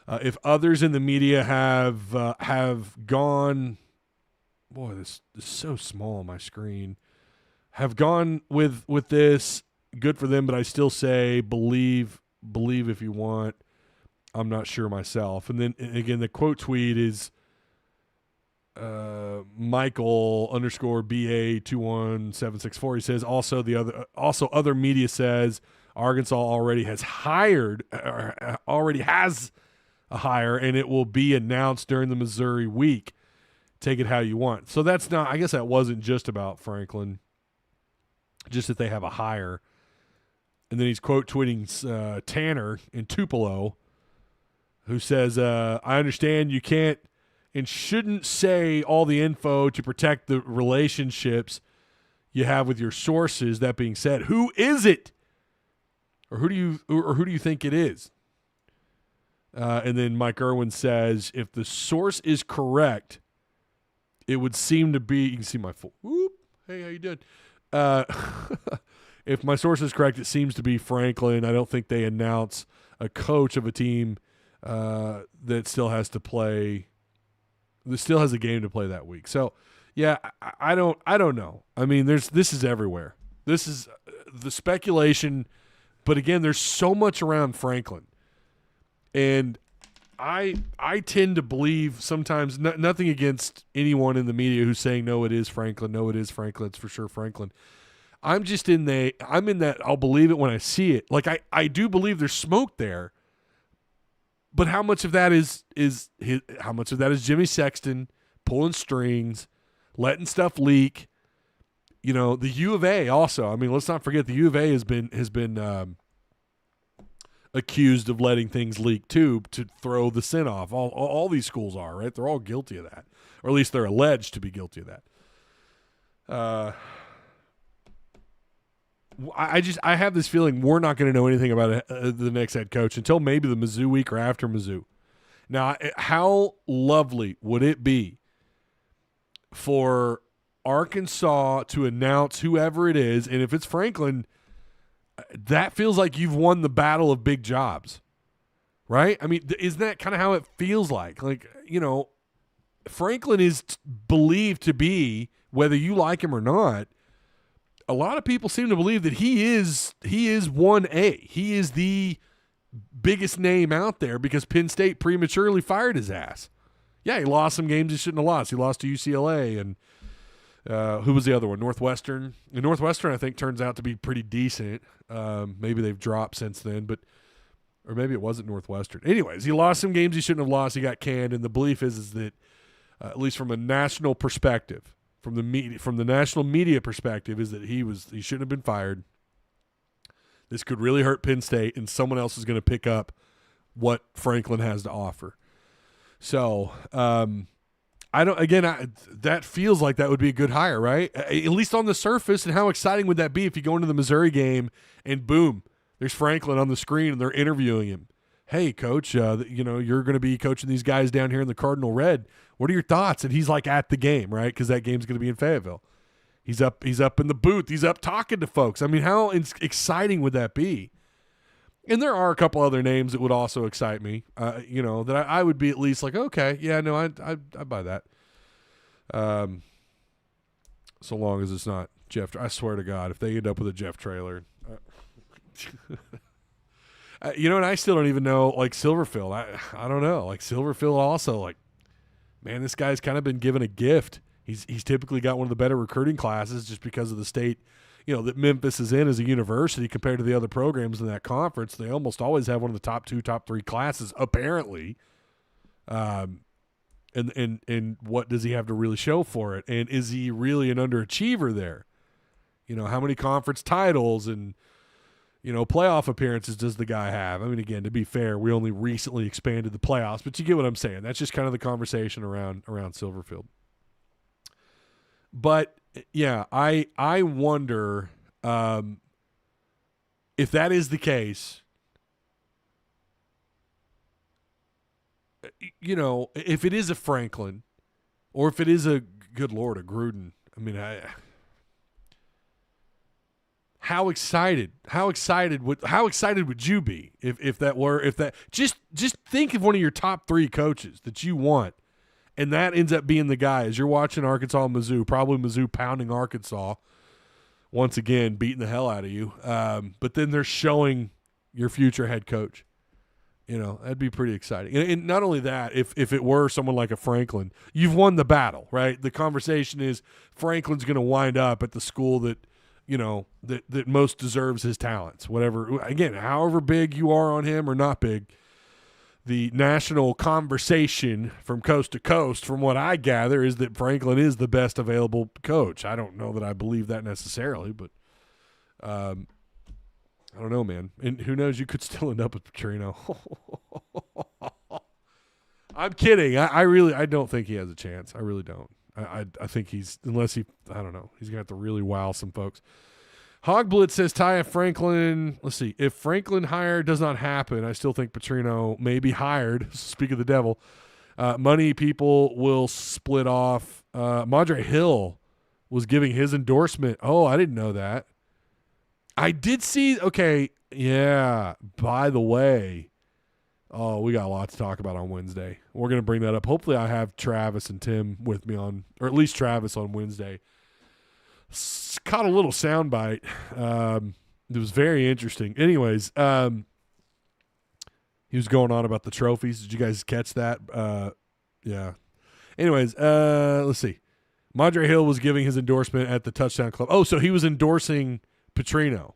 If others in the media have gone, boy, this is so small on my screen, have gone with this, good for them, but I still say believe if you want. I'm not sure myself. And then again, the quote tweet is Michael _BA21764. He says also other media says Arkansas already has a hire, and it will be announced during the Missouri week. Take it how you want. So that's not, I guess that wasn't just about Franklin, just that they have a hire. And then he's quote tweeting Tanner in Tupelo, who says, I understand you can't and shouldn't say all the info to protect the relationships you have with your sources. That being said, who is it? Or who do you think it is? And then Mike Irwin says, if the source is correct, it would seem to be. You can see my full. Whoop. Hey, how you doing? If my source is correct, it seems to be Franklin. I don't think they announce a coach of a team that still has to play. That still has a game to play that week. So, yeah, I don't know. I mean, this is everywhere. This is the speculation, but again, there's so much around Franklin, and I tend to believe sometimes nothing against anyone in the media who's saying no, it is Franklin. No, it is Franklin. It's for sure Franklin. I'm in that I'll believe it when I see it. Like I do believe there's smoke there, but how much of that is how much of that is Jimmy Sexton pulling strings, letting stuff leak? You know, the U of A also. I mean, let's not forget the U of A has been accused of letting things leak too to throw the sin off. All these schools are, right? They're all guilty of that, or at least they're alleged to be guilty of that. I have this feeling we're not going to know anything about the next head coach until maybe the Mizzou week or after Mizzou. Now, how lovely would it be for Arkansas to announce whoever it is, and if it's Franklin, that feels like you've won the battle of big jobs, right? I mean, isn't that kind of how it feels like? Like, you know, Franklin is believed to be, whether you like him or not, a lot of people seem to believe that he is 1A. He is the biggest name out there because Penn State prematurely fired his ass. Yeah, he lost some games he shouldn't have lost. He lost to UCLA and who was the other one? Northwestern. And Northwestern, I think, turns out to be pretty decent. Maybe they've dropped since then, or maybe it wasn't Northwestern. Anyways, he lost some games he shouldn't have lost. He got canned, and the belief is that, at least from a national perspective, from the national media perspective, is that he shouldn't have been fired. This could really hurt Penn State, and someone else is going to pick up what Franklin has to offer. So, that feels like that would be a good hire, right? At least on the surface. And how exciting would that be if you go into the Missouri game and boom, there's Franklin on the screen and they're interviewing him. Hey, coach, you're going to be coaching these guys down here in the Cardinal Red. What are your thoughts? And he's like at the game, right? Because that game's going to be in Fayetteville. He's up in the booth. He's up talking to folks. I mean, how exciting would that be? And there are a couple other names that would also excite me, that I would be at least like, okay, yeah, no, I buy that. So long as it's not Jeff. I swear to God, if they end up with a Jeff trailer. And I still don't even know, like, Silverfield. I don't know. Like, Silverfield also, like, man, this guy's kind of been given a gift. He's typically got one of the better recruiting classes just because of the state, that Memphis is in as a university compared to the other programs in that conference. They almost always have one of the top 2, top 3 classes, apparently. And what does he have to really show for it? And is he really an underachiever there? How many conference titles and, playoff appearances does the guy have? I mean, again, to be fair, we only recently expanded the playoffs, but you get what I'm saying. That's just kind of the conversation around Silverfield. But yeah, I wonder if that is the case. If it is a Franklin, or if it is a good Lord, a Gruden. I mean, how excited would you be if that just think of one of your top 3 coaches that you want, and that ends up being the guy as you're watching Arkansas and Mizzou, probably Mizzou pounding Arkansas once again, beating the hell out of you. But then they're showing your future head coach. That'd be pretty exciting. And not only that, if it were someone like a Franklin, you've won the battle, right? The conversation is Franklin's going to wind up at the school that, that most deserves his talents, whatever. Again, however big you are on him or not big, the national conversation from coast to coast, from what I gather, is that Franklin is the best available coach. I don't know that I believe that necessarily, but I don't know, man. And who knows? You could still end up with Patrino. I'm kidding. I don't think he has a chance. I really don't. I think unless he going to have to really wow some folks. Hogblitz says, Taya Franklin, let's see. If Franklin hire does not happen, I still think Patrino may be hired. Speak of the devil. Money people will split off. Madre Hill was giving his endorsement. Oh, I didn't know that. I did see. Okay, yeah. By the way, we got a lot to talk about on Wednesday. We're going to bring that up. Hopefully I have Travis and Tim with me on, or at least Travis on Wednesday. Caught a little soundbite. It was very interesting. Anyways, he was going on about the trophies. Did you guys catch that? Yeah. Anyways, let's see. Madre Hill was giving his endorsement at the Touchdown Club. Oh, so he was endorsing Patrino.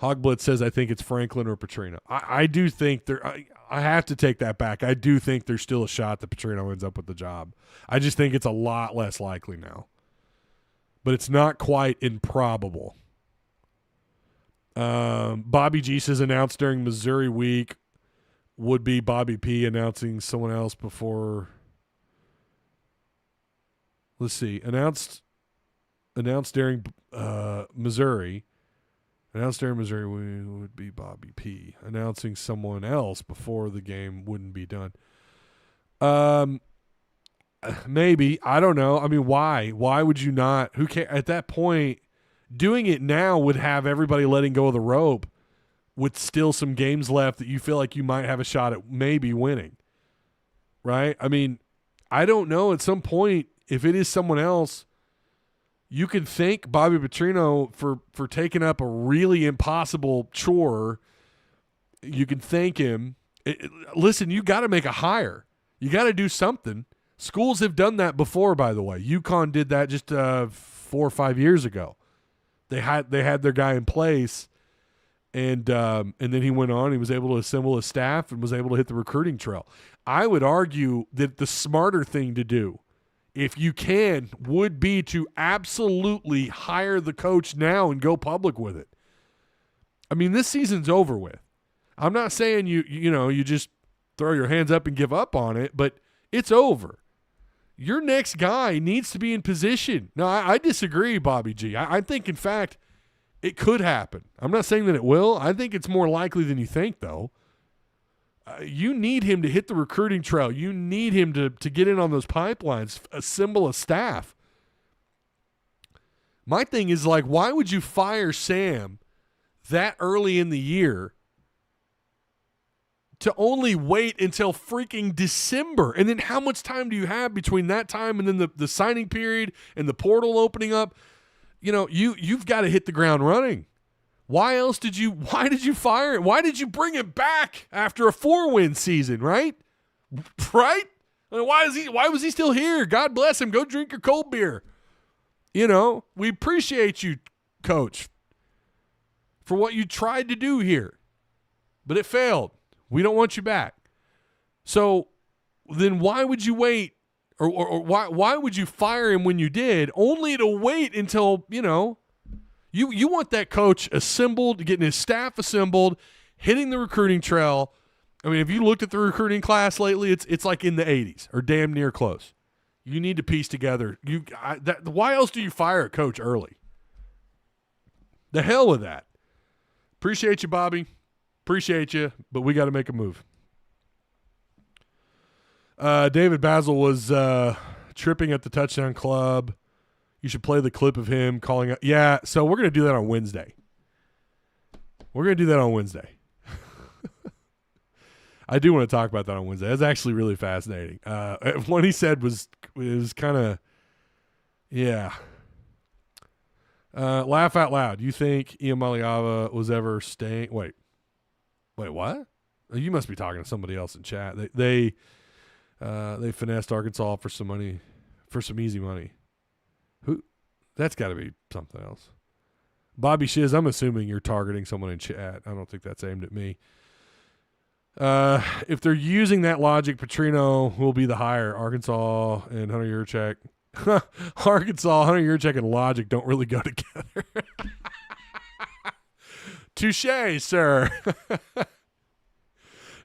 Hogblitz says, I think it's Franklin or Patrino. I do think I have to take that back. I do think there's still a shot that Patrino ends up with the job. I just think it's a lot less likely now. But it's not quite improbable. Bobby G says announced during Missouri week. Would be Bobby P announcing someone else before. Let's see. Announced during Missouri. Announced during Missouri would be Bobby P. Announcing someone else before the game wouldn't be done. Maybe. I don't know. I mean, why? Why would you not? Who cares? At that point, doing it now would have everybody letting go of the rope with still some games left that you feel like you might have a shot at maybe winning. Right? I mean, I don't know. At some point, if it is someone else, you can thank Bobby Patrino for taking up a really impossible chore. You can thank him. Listen, you got to make a hire. You got to do something. Schools have done that before, by the way. UConn did that just 4 or 5 years ago. They had their guy in place, and then he went on. He was able to assemble a staff and was able to hit the recruiting trail. I would argue that the smarter thing to do, if you can, would be to absolutely hire the coach now and go public with it. I mean, this season's over with. I'm not saying you just throw your hands up and give up on it, but it's over. Your next guy needs to be in position. No, I disagree, Bobby G. I think, in fact, it could happen. I'm not saying that it will. I think it's more likely than you think, though. You need him to hit the recruiting trail. You need him to get in on those pipelines, assemble a staff. My thing is, like, why would you fire Sam that early in the year to only wait until freaking December? And then how much time do you have between that time and then the signing period and the portal opening up? You've got to hit the ground running. Why did you fire it? Why did you bring him back after a 4-win season, right? Right? I mean, why was he still here? God bless him. Go drink your cold beer. We appreciate you, Coach, for what you tried to do here. But it failed. We don't want you back. So then why would you wait, or why would you fire him when you did, only to wait until, you want that coach assembled, getting his staff assembled, hitting the recruiting trail. I mean, if you looked at the recruiting class lately, it's like in the 80s or damn near close. You need to piece together. Why else do you fire a coach early? The hell with that. Appreciate you, Bobby. Appreciate you, but we got to make a move. David Basil was tripping at the Touchdown Club. You should play the clip of him calling out. Yeah, so we're going to do that on Wednesday. I do want to talk about that on Wednesday. That's actually really fascinating. What he said was kind of, yeah. Laugh out loud. You think Ian Maliava was ever staying? Wait, what? You must be talking to somebody else in chat. They finessed Arkansas for some money, for some easy money. Who? That's got to be something else. Bobby Shiz, I'm assuming you're targeting someone in chat. I don't think that's aimed at me. If they're using that logic, Patrino will be the hire. Arkansas and Hunter Yurchek. Arkansas, Hunter Yurchek, and logic don't really go together. Touché, sir.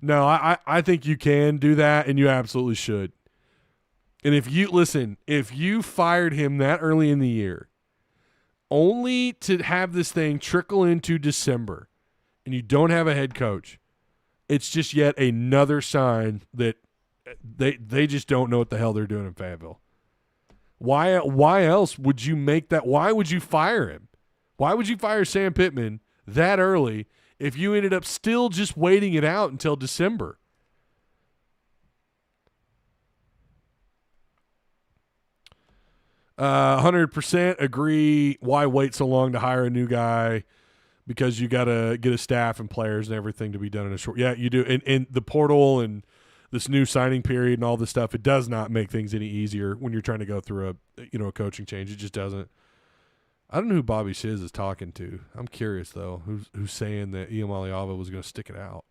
No, I think you can do that, and you absolutely should. And if you fired him that early in the year, only to have this thing trickle into December, and you don't have a head coach, it's just yet another sign that they just don't know what the hell they're doing in Fayetteville. Why else would you make that? Why would you fire him? Why would you fire Sam Pittman that early if you ended up still just waiting it out until December? Uh, 100% agree. Why wait so long to hire a new guy? Because you got to get a staff and players and everything to be done in a short. Yeah, you do. And the portal and this new signing period and all this stuff, it does not make things any easier when you're trying to go through a coaching change. It just doesn't. I don't know who Bobby Shiz is talking to. I'm curious though. Who's saying that Iamaleava was going to stick it out?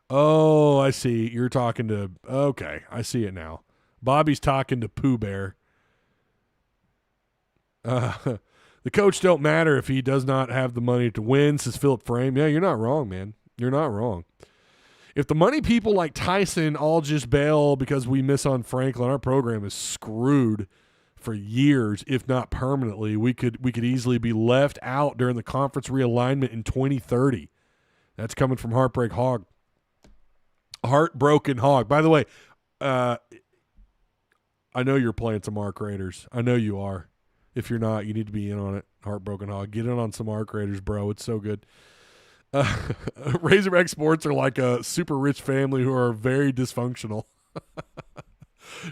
Oh, I see. You're talking to. Okay, I see it now. Bobby's talking to Pooh Bear. The coach don't matter if he does not have the money to win, says Philip Frame. Yeah, you're not wrong, man. You're not wrong. If the money people like Tyson all just bail because we miss on Franklin, our program is screwed for years, if not permanently. We could easily be left out during the conference realignment in 2030. That's coming from Heartbreak Hog. Heartbroken Hog. By the way, I know you're playing some Arc Raiders. I know you are. If you're not, you need to be in on it. Heartbroken Hog. Get in on some Arc Raiders, bro. It's so good. Razorback Sports are like a super rich family who are very dysfunctional.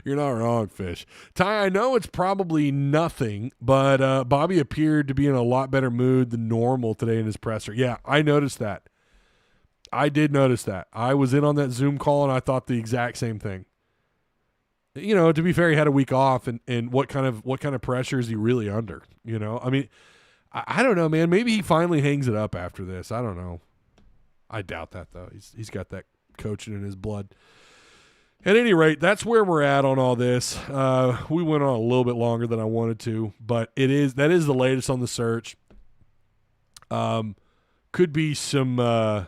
You're not wrong, Fish. Ty, I know it's probably nothing, but Bobby appeared to be in a lot better mood than normal today in his presser. Yeah, I noticed that. I did notice that. I was in on that Zoom call, and I thought the exact same thing. You know, to be fair, he had a week off, and what kind of pressure is he really under? You know, I mean, I don't know, man. Maybe he finally hangs it up after this. I don't know. I doubt that though. He's got that coaching in his blood. At any rate, that's where we're at on all this. We went on a little bit longer than I wanted to, but that is the latest on the search. Could be some.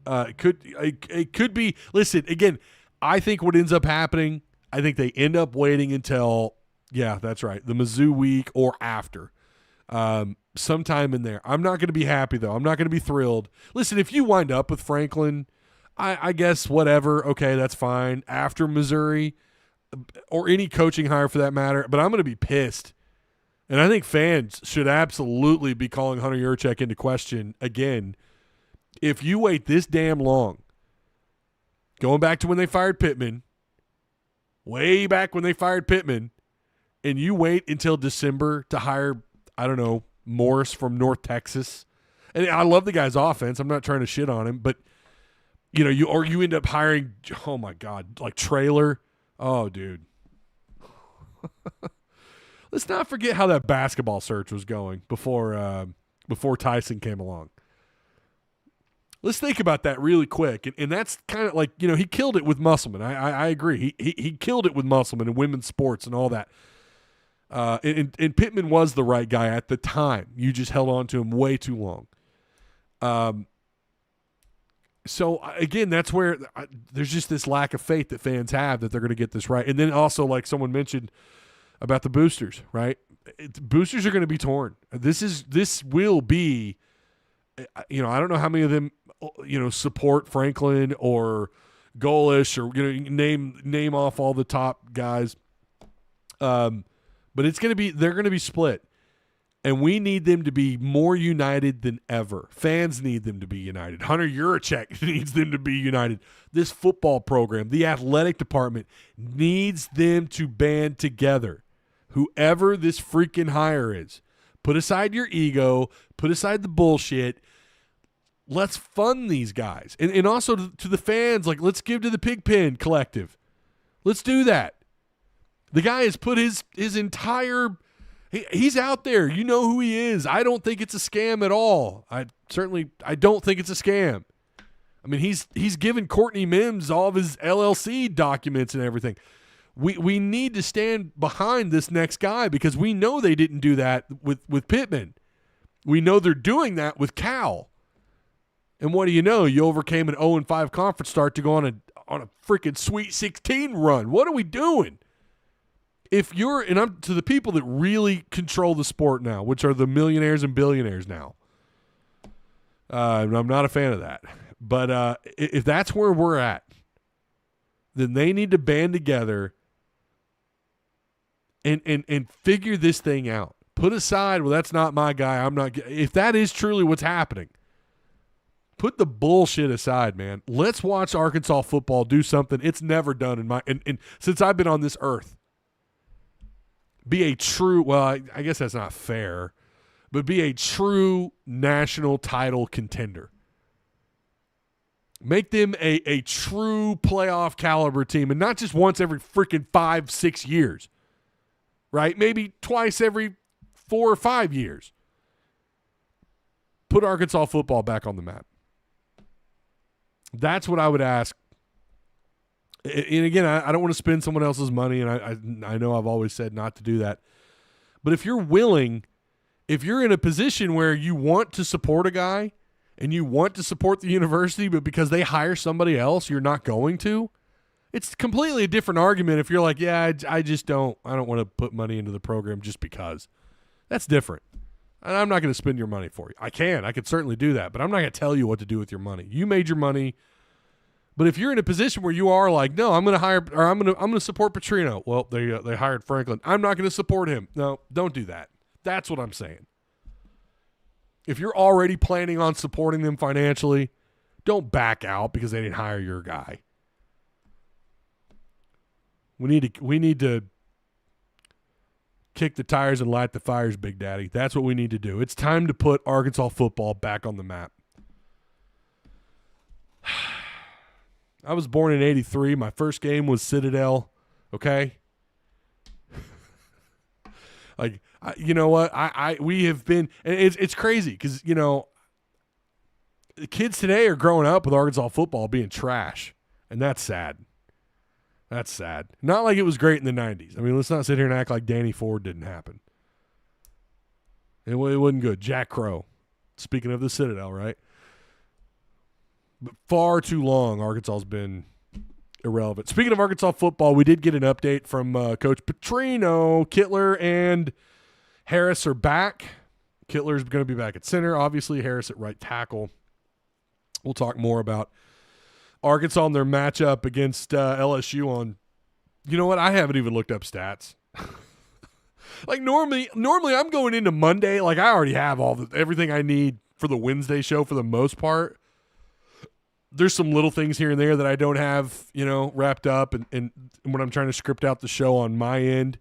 It could be. Listen, again, I think what ends up happening, I think they end up waiting until, yeah, that's right, the Mizzou week or after, sometime in there. I'm not going to be happy though. I'm not going to be thrilled. Listen, if you wind up with Franklin, I guess whatever. Okay, that's fine. After Missouri, or any coaching hire for that matter, but I'm going to be pissed. And I think fans should absolutely be calling Hunter Yurachek into question again. If you wait this damn long, going back to when they fired Pittman, way back when they fired Pittman, and you wait until December to hire, I don't know, Morris from North Texas. And I love the guy's offense. I'm not trying to shit on him, but you know, you end up hiring, oh my God, like Traylor. Oh, dude. Let's not forget how that basketball search was going before Tyson came along. Let's think about that really quick. And that's kind of like, you know, he killed it with Musselman. I agree. He killed it with Musselman and women's sports and all that. And Pittman was the right guy at the time. You just held on to him way too long. So, again, that's where there's just this lack of faith that fans have that they're going to get this right. And then also, like someone mentioned about the boosters, right? Boosters are going to be torn. This will be, you know, I don't know how many of them, you know, support Franklin or Golish or, you know, name off all the top guys. But they're going to be split. And we need them to be more united than ever. Fans need them to be united. Hunter Yurachek needs them to be united. This football program, the athletic department, needs them to band together. Whoever this freaking hire is, put aside your ego, put aside the bullshit. Let's fund these guys. And also to the fans, like, let's give to the Pigpen Collective. Let's do that. The guy has put his entire he's out there. You know who he is. I don't think it's a scam at all. I don't think it's a scam. I mean, he's given Courtney Mims all of his LLC documents and everything. We need to stand behind this next guy because we know they didn't do that with Pittman. We know they're doing that with Cal. And what do you know? You overcame an 0-5 conference start to go on a freaking Sweet 16 run. What are we doing? And I'm to the people that really control the sport now, which are the millionaires and billionaires now. And I'm not a fan of that. But if that's where we're at, then they need to band together and figure this thing out. Put aside, well, that's not my guy. I'm not. If that is truly what's happening, put the bullshit aside, man. Let's watch Arkansas football do something it's never done in my and since I've been on this earth. Be a true. Well, I guess that's not fair, but be a true national title contender. Make them a true playoff caliber team, and not just once every freaking 5-6 years, right? Maybe twice every 4 or 5 years. Put Arkansas football back on the map. That's what I would ask. And again, I don't want to spend someone else's money, and I know I've always said not to do that. But if you're willing, if you're in a position where you want to support a guy and you want to support the university, but because they hire somebody else, you're not going to, it's completely a different argument if you're like, yeah, I don't want to put money into the program just because. That's different. And I'm not going to spend your money for you. I could certainly do that, but I'm not going to tell you what to do with your money. You made your money. But if you're in a position where you are like, no, I'm going to hire, or I'm going to support Patrino. Well, they hired Franklin. I'm not going to support him. No, don't do that. That's what I'm saying. If you're already planning on supporting them financially, don't back out because they didn't hire your guy. We need to kick the tires and light the fires, Big Daddy. That's what we need to do. It's time to put Arkansas football back on the map. I was born in 83. My first game was Citadel, okay? Like, you know what? We have been – it's crazy because, you know, the kids today are growing up with Arkansas football being trash, and that's sad. That's sad. Not like it was great in the 90s. I mean, let's not sit here and act like Danny Ford didn't happen. It wasn't good. Jack Crow. Speaking of the Citadel, right? But far too long, Arkansas's been irrelevant. Speaking of Arkansas football, we did get an update from Coach Patrino. Kittler and Harris are back. Kittler's going to be back at center. Obviously, Harris at right tackle. We'll talk more about Arkansas and their matchup against LSU on, you know what? I haven't even looked up stats. Like normally I'm going into Monday, like I already have everything I need for the Wednesday show for the most part. There's some little things here and there that I don't have, you know, wrapped up and when I'm trying to script out the show on my end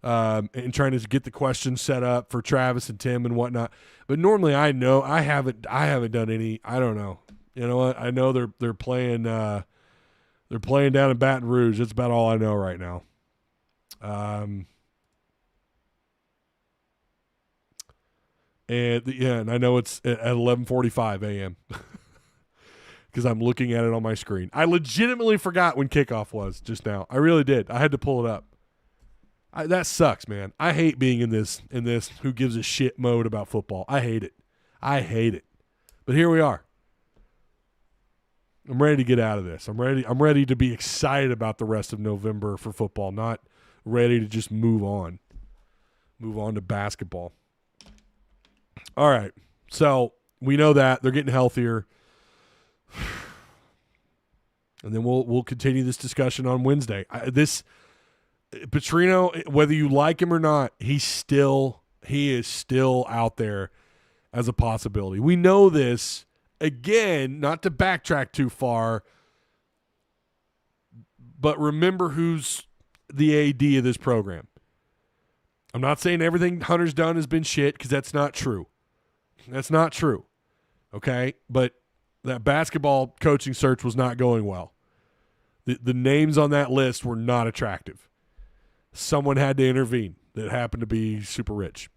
and trying to get the questions set up for Travis and Tim and whatnot. But normally I know I haven't done any, I don't know. You know what? I know they're playing down in Baton Rouge. That's about all I know right now. And I know it's at 11:45 a.m. because I'm looking at it on my screen. I legitimately forgot when kickoff was just now. I really did. I had to pull it up. That sucks, man. I hate being in this who gives a shit mode about football. I hate it. But here we are. I'm ready to get out of this. I'm ready to be excited about the rest of November for football, not ready to just move on to basketball. All right. So we know that they're getting healthier. And then we'll continue this discussion on Wednesday. Patrino, whether you like him or not, he is still out there as a possibility. We know this. Again, not to backtrack too far, but remember who's the AD of this program. I'm not saying everything Hunter's done has been shit because that's not true. That's not true. Okay? But that basketball coaching search was not going well. The names on that list were not attractive. Someone had to intervene that happened to be super rich.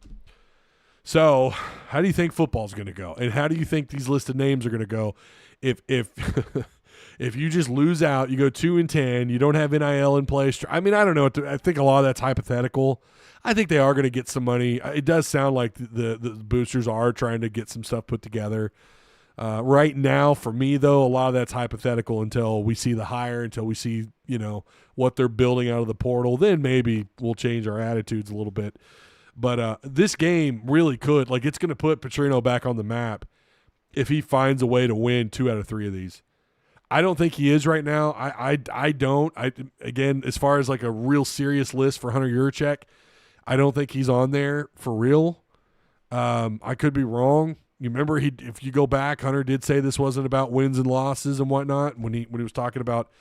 So, how do you think football's going to go? And how do you think these listed names are going to go if if you just lose out, you go 2-10, you don't have NIL in place? I mean, I don't know. I think a lot of that's hypothetical. I think they are going to get some money. It does sound like the boosters are trying to get some stuff put together. Right now, for me, though, a lot of that's hypothetical until we see the hire, until we see, you know, what they're building out of the portal. Then maybe we'll change our attitudes a little bit. But this game really could, like, it's going to put Patrino back on the map. if he finds a way to win 2 out of 3 of these. I don't think he is right now. I don't. Again, as far as like a real serious list for Hunter Yurachek, I don't think he's on there for real. I could be wrong. You remember if you go back, Hunter did say this wasn't about wins and losses and whatnot when he was talking about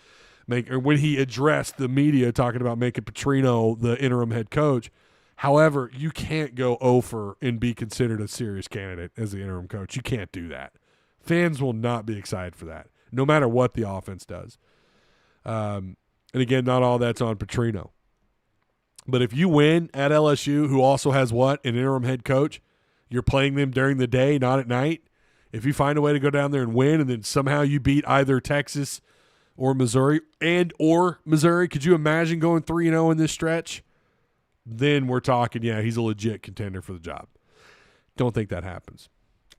when he addressed the media talking about making Patrino the interim head coach. However, you can't go over and be considered a serious candidate as the interim coach. You can't do that. Fans will not be excited for that, no matter what the offense does. And again, not all that's on Patrino. But if you win at LSU, who also has an interim head coach, you're playing them during the day, not at night. If you find a way to go down there and win, and then somehow you beat either Texas or Missouri, could you imagine going 3-0 in this stretch? Then we're talking, yeah, he's a legit contender for the job. Don't think that happens.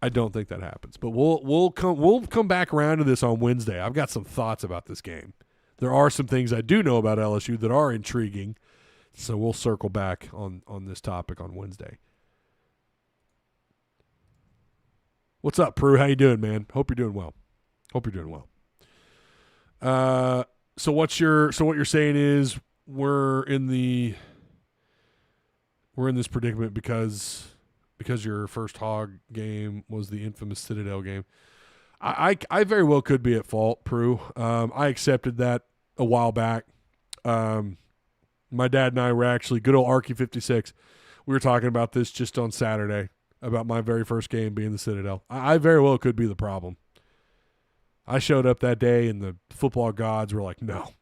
I don't think that happens. But we'll come back around to this on Wednesday. I've got some thoughts about this game. There are some things I do know about LSU that are intriguing, so we'll circle back on this topic on Wednesday. What's up, Prue? How you doing, man? Hope you're doing well. So what you're saying is we're in this predicament because your first Hog game was the infamous Citadel game. I very well could be at fault, Prue. I accepted that a while back. My dad and I were actually, good old Arky 56. We were talking about this just on Saturday, about my very first game being the Citadel. I very well could be the problem. I showed up that day and the football gods were like, no,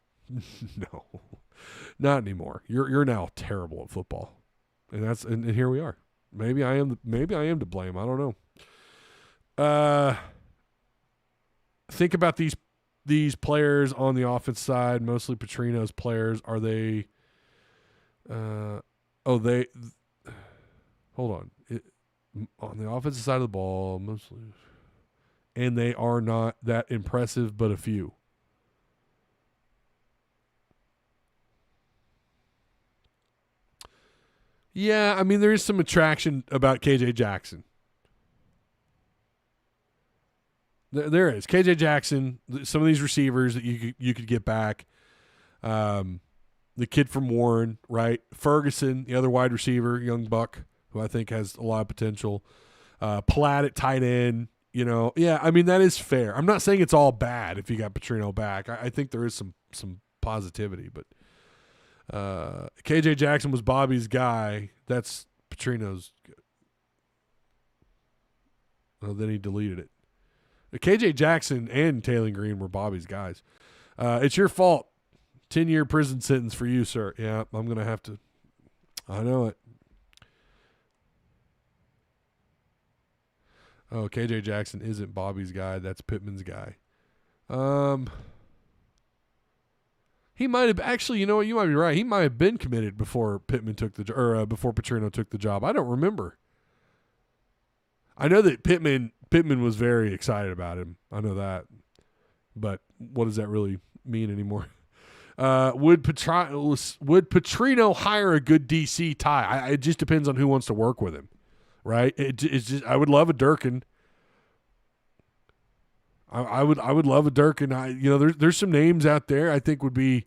not anymore. You're now terrible at football. And here we are. Maybe I am to blame. I don't know. Think about these players on the offense side, mostly Patrino's players. Are they hold on. On the offensive side of the ball, mostly, and they are not that impressive, but a few. Yeah, I mean, there is some attraction about KJ Jackson. There is. KJ Jackson, some of these receivers that you could get back. The kid from Warren, right? Ferguson, the other wide receiver, young buck, who I think has a lot of potential. Platt at tight end, Yeah, I mean, that is fair. I'm not saying it's all bad if you got Patrino back. I think there is some positivity, but KJ Jackson was Bobby's guy. That's Patrino's. Oh, then he deleted it. KJ Jackson and Taylor Green were Bobby's guys. It's your fault. 10-year prison sentence for you, sir. Yeah, I'm going to have to. I know it. Oh, KJ Jackson isn't Bobby's guy. That's Pittman's guy. He might have actually. You know what? You might be right. He might have been committed before Pittman took before Patrino took the job. I don't remember. I know that Pittman was very excited about him. I know that, but what does that really mean anymore? Would Patrino hire a good DC tie? It just depends on who wants to work with him, right? It's just, I would love a Durkin. I would love a Durkin. There's some names out there I think would be,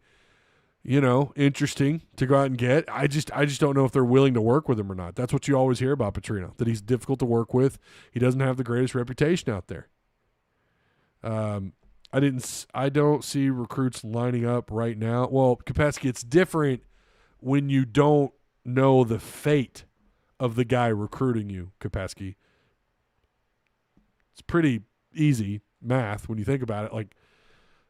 interesting to go out and get. I just don't know if they're willing to work with him or not. That's what you always hear about Patrino, that he's difficult to work with. He doesn't have the greatest reputation out there. I don't see recruits lining up right now. Well, Kopetsky, it's different when you don't know the fate of the guy recruiting you, Kopetsky. It's pretty easy math when you think about it. Like,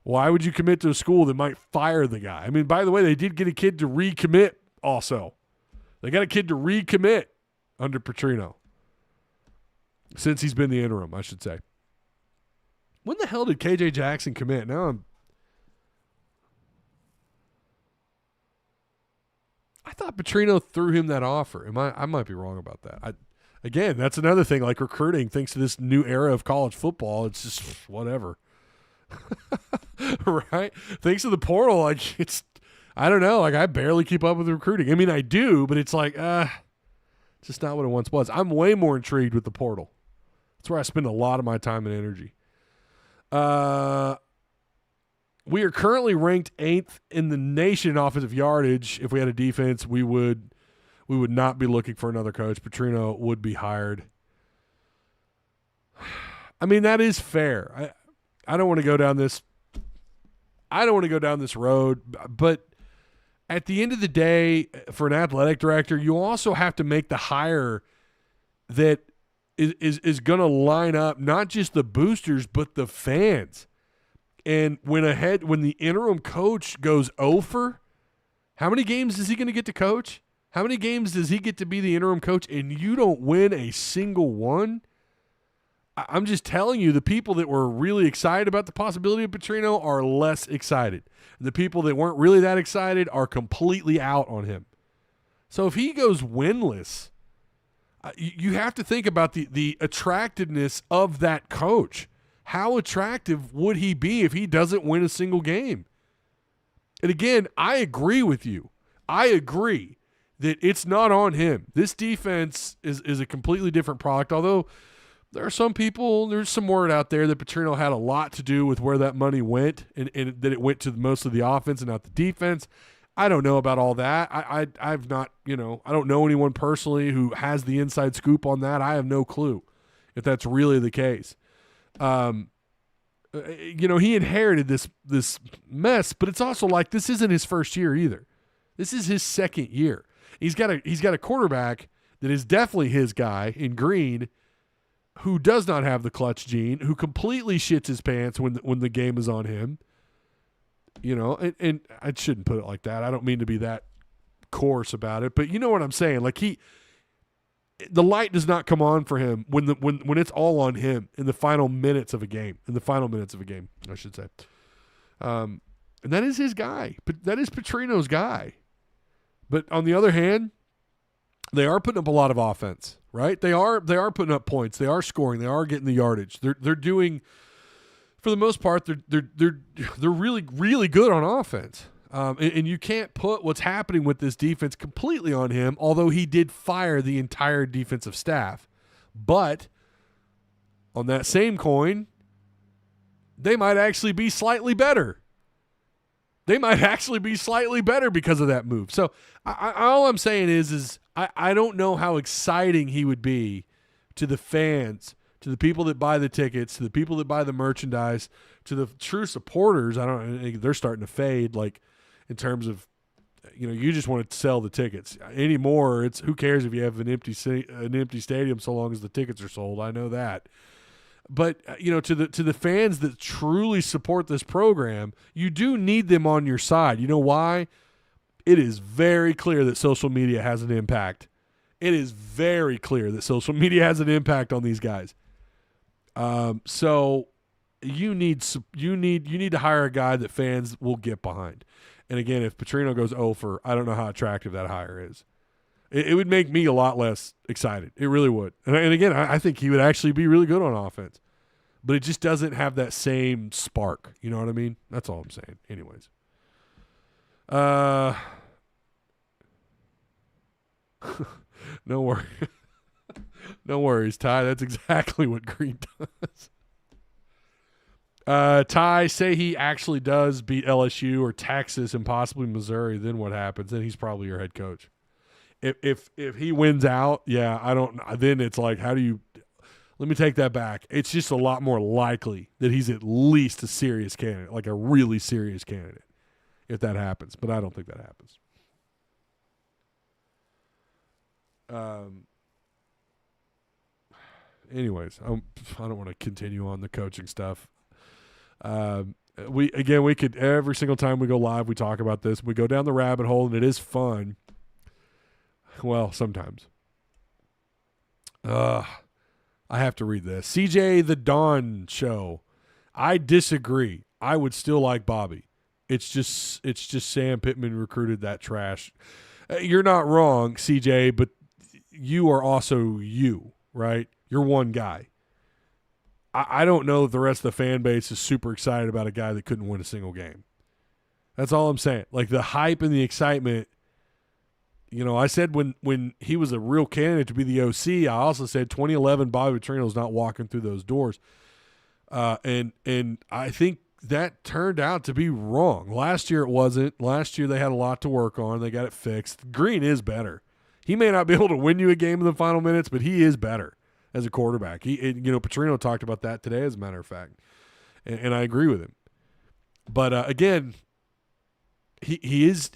why would you commit to a school that might fire the guy? I mean, by the way, they did get a kid to recommit also. They got a kid to recommit under Patrino since he's been the interim, I should say. When the hell did KJ Jackson commit? I thought Patrino threw him that offer. I might be wrong about that. Again, that's another thing, like recruiting, thanks to this new era of college football, it's just whatever. Right? Thanks to the portal, I don't know, I barely keep up with recruiting. I mean, I do, but it's just not what it once was. I'm way more intrigued with the portal. It's where I spend a lot of my time and energy. We are currently ranked 8th in the nation in offensive yardage. If we had a defense, we would not be looking for another coach. Patrino would be hired. I mean, that is fair. I don't want to go down this. I don't want to go down this road, but at the end of the day, for an athletic director, you also have to make the hire that is going to line up not just the boosters but the fans. And when the interim coach goes over, how many games is he going to get to coach? How many games does he get to be the interim coach and you don't win a single one? I'm just telling you, the people that were really excited about the possibility of Patrino are less excited. The people that weren't really that excited are completely out on him. So if he goes winless, you have to think about the attractiveness of that coach. How attractive would he be if he doesn't win a single game? And again, I agree with you. I agree that it's not on him. This defense is a completely different product, although there are some people, there's some word out there that Patrino had a lot to do with where that money went and that it went to mostly the offense and not the defense. I don't know about all that. I've not, I don't know anyone personally who has the inside scoop on that. I have no clue if that's really the case. He inherited this mess, but it's also like this isn't his first year either. This is his second year. He's got a quarterback that is definitely his guy in Green, who does not have the clutch gene, who completely shits his pants when the game is on him. And I shouldn't put it like that. I don't mean to be that coarse about it, but you know what I'm saying. Like the light does not come on for him when it's all on him in the final minutes of a game. I should say. And that is his guy. But that is Patrino's guy. But on the other hand, they are putting up a lot of offense, right? They are putting up points. They are scoring. They are getting the yardage. They're doing, for the most part, they're really, really good on offense. And you can't put what's happening with this defense completely on him, although he did fire the entire defensive staff. But on that same coin, they might actually be slightly better. Because of that move. So all I'm saying is I don't know how exciting he would be to the fans, to the people that buy the tickets, to the people that buy the merchandise, to the true supporters. They're starting to fade, like in terms of, you just want to sell the tickets anymore. It's who cares if you have an empty stadium so long as the tickets are sold. I know that. But to the fans that truly support this program, you do need them on your side. You know why? It is very clear that social media has an impact. It is very clear that social media has an impact on these guys. So you need to hire a guy that fans will get behind. And again, if Patrino goes over, I don't know how attractive that hire is. It would make me a lot less excited. It really would. And again, I think he would actually be really good on offense. But it just doesn't have that same spark. You know what I mean? That's all I'm saying. Anyways. No worries. No worries, Ty. That's exactly what Green does. Ty, say he actually does beat LSU or Texas and possibly Missouri, then what happens? Then he's probably your head coach. If he wins out, then it's like, how do you – let me take that back. It's just a lot more likely that he's at least a serious candidate, like a really serious candidate, if that happens. But I don't think that happens. Anyways, I don't want to continue on the coaching stuff. We could every single time we go live, we talk about this. We go down the rabbit hole, and it is fun. Well, sometimes. I have to read this. CJ the Dawn Show. I disagree. I would still like Bobby. It's just Sam Pittman recruited that trash. You're not wrong, CJ, but you are also you, right? You're one guy. I don't know if the rest of the fan base is super excited about a guy that couldn't win a single game. That's all I'm saying. Like the hype and the excitement I said when he was a real candidate to be the OC, I also said 2011 Bobby Petrino's not walking through those doors. And I think that turned out to be wrong. Last year it wasn't. Last year they had a lot to work on. They got it fixed. Green is better. He may not be able to win you a game in the final minutes, but he is better as a quarterback. Patrino talked about that today, as a matter of fact, and I agree with him. But again, he has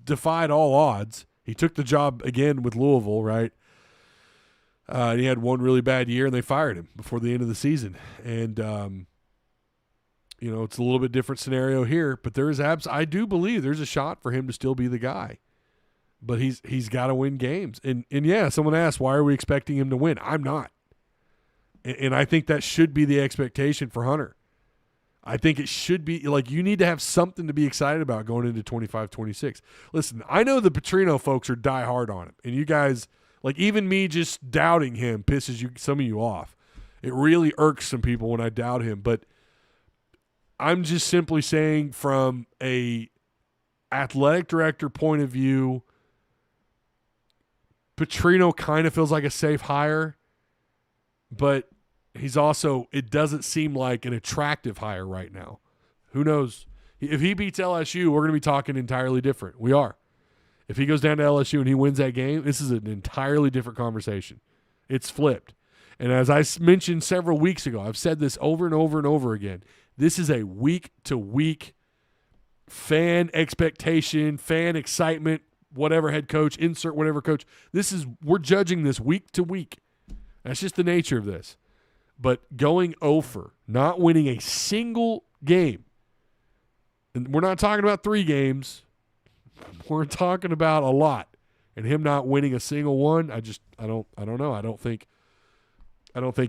defied all odds. He took the job again with Louisville, right? He had one really bad year, and they fired him before the end of the season. And it's a little bit different scenario here, but I do believe there's a shot for him to still be the guy. But he's got to win games. And yeah, someone asked, why are we expecting him to win? I'm not. And I think that should be the expectation for Hunter. I think it should be, you need to have something to be excited about going into 25-26. Listen, I know the Patrino folks are die hard on him. And you guys, even me just doubting him pisses some of you off. It really irks some people when I doubt him. But I'm just simply saying from a athletic director point of view, Patrino kind of feels like a safe hire, but he's also, it doesn't seem like an attractive hire right now. Who knows? If he beats LSU, we're going to be talking entirely different. We are. If he goes down to LSU and he wins that game, this is an entirely different conversation. It's flipped. And as I mentioned several weeks ago, I've said this over and over and over again. This is a week-to-week fan expectation, fan excitement, whatever head coach, insert whatever coach. We're judging this week to week. That's just the nature of this. But going over, not winning a single game, and we're not talking about 3 games, we're talking about a lot. And him not winning a single one, I don't know. I don't think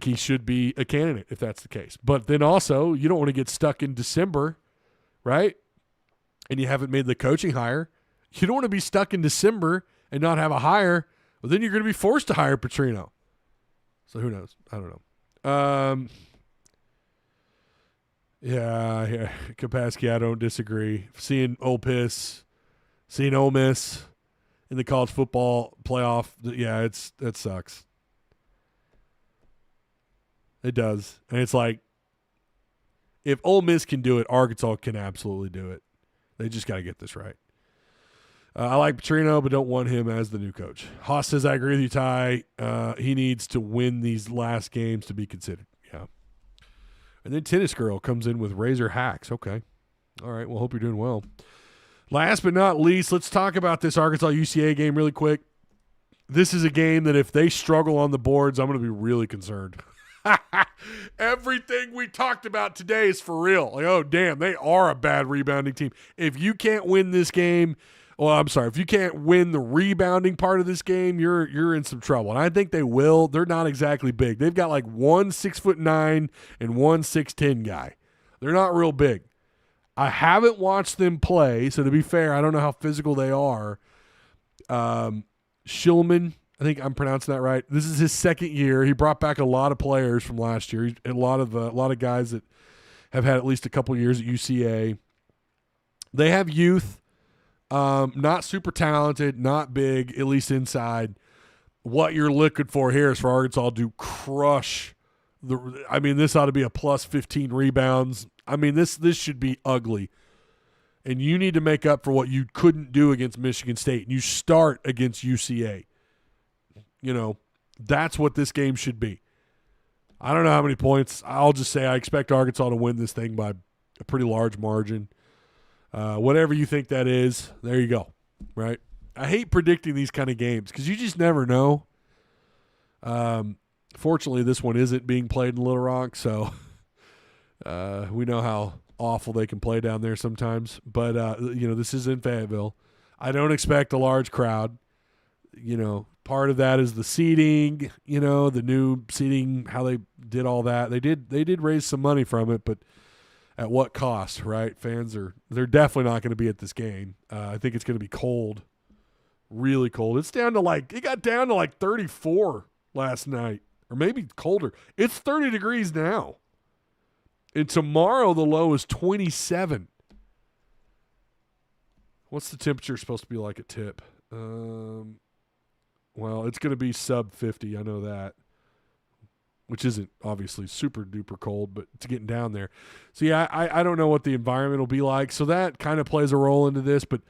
he should be a candidate if that's the case. But then also, you don't want to get stuck in December, right? And you haven't made the coaching hire. You don't want to be stuck in December and not have a hire. Well, then you're going to be forced to hire Patrino. So who knows? I don't know. Yeah, Kapowski, I don't disagree. Seeing Ole Miss in the college football playoff, yeah, that sucks. It does. And it's like, if Ole Miss can do it, Arkansas can absolutely do it. They just got to get this right. I like Patrino, but don't want him as the new coach. Haas says, I agree with you, Ty. He needs to win these last games to be considered. Yeah. And then Tennis Girl comes in with Razor Hacks. Okay. All right. Well, hope you're doing well. Last but not least, let's talk about this Arkansas-UCA game really quick. This is a game that if they struggle on the boards, I'm going to be really concerned. Everything we talked about today is for real. Oh, damn, they are a bad rebounding team. If you can't win this game, if you can't win the rebounding part of this game, you're in some trouble. And I think they will. They're not exactly big. They've got one 6'9" and one 6'10" guy. They're not real big. I haven't watched them play, so to be fair, I don't know how physical they are. Shillman, I think I'm pronouncing that right. This is his second year. He brought back a lot of players from last year. A lot of guys that have had at least a couple years at UCA. They have youth, not super talented, not big, at least inside. What you're looking for here is for Arkansas to crush this ought to be a plus 15 rebounds. This should be ugly. And you need to make up for what you couldn't do against Michigan State. And you start against UCA. That's what this game should be. I don't know how many points. I'll just say I expect Arkansas to win this thing by a pretty large margin. Whatever you think that is, there you go, right? I hate predicting these kind of games because you just never know. Fortunately, this one isn't being played in Little Rock, so we know how awful they can play down there sometimes. But, this is in Fayetteville. I don't expect a large crowd. Part of that is the seating, the new seating, how they did all that. They did raise some money from it, but at what cost, right? They're definitely not going to be at this game. I think it's going to be cold, really cold. It got down to 34 last night, or maybe colder. It's 30 degrees now. And tomorrow the low is 27. What's the temperature supposed to be like at Tip? Well, it's going to be sub 50. I know that, which isn't obviously super duper cold, but it's getting down there. So, yeah, I don't know what the environment will be like. So that kind of plays a role into this, but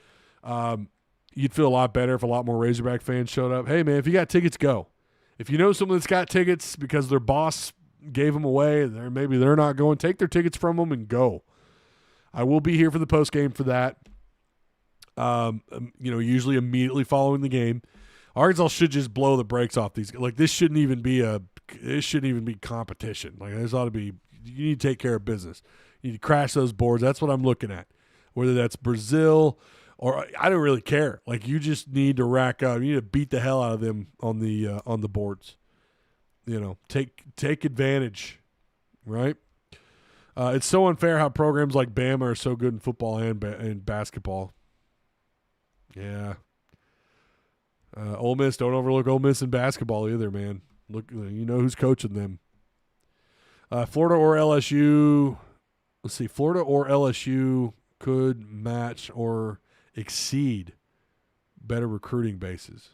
you'd feel a lot better if a lot more Razorback fans showed up. Hey, man, if you got tickets, go. If you know someone that's got tickets because their boss gave them away, maybe they're not going, take their tickets from them and go. I will be here for the post game for that. Usually immediately following the game. Arkansas should just blow the brakes off these. Like, this shouldn't even be competition. Like, this ought to be, you need to take care of business. You need to crash those boards. That's what I'm looking at. Whether that's Brazil or I don't really care. Like, you just need to rack up. You need to beat the hell out of them on the boards. Take advantage, right? It's so unfair how programs like Bama are so good in football and basketball. Yeah. Ole Miss, don't overlook Ole Miss in basketball either, man. Look, you know who's coaching them. Florida or LSU. Let's see. Florida or LSU could match or exceed better recruiting bases.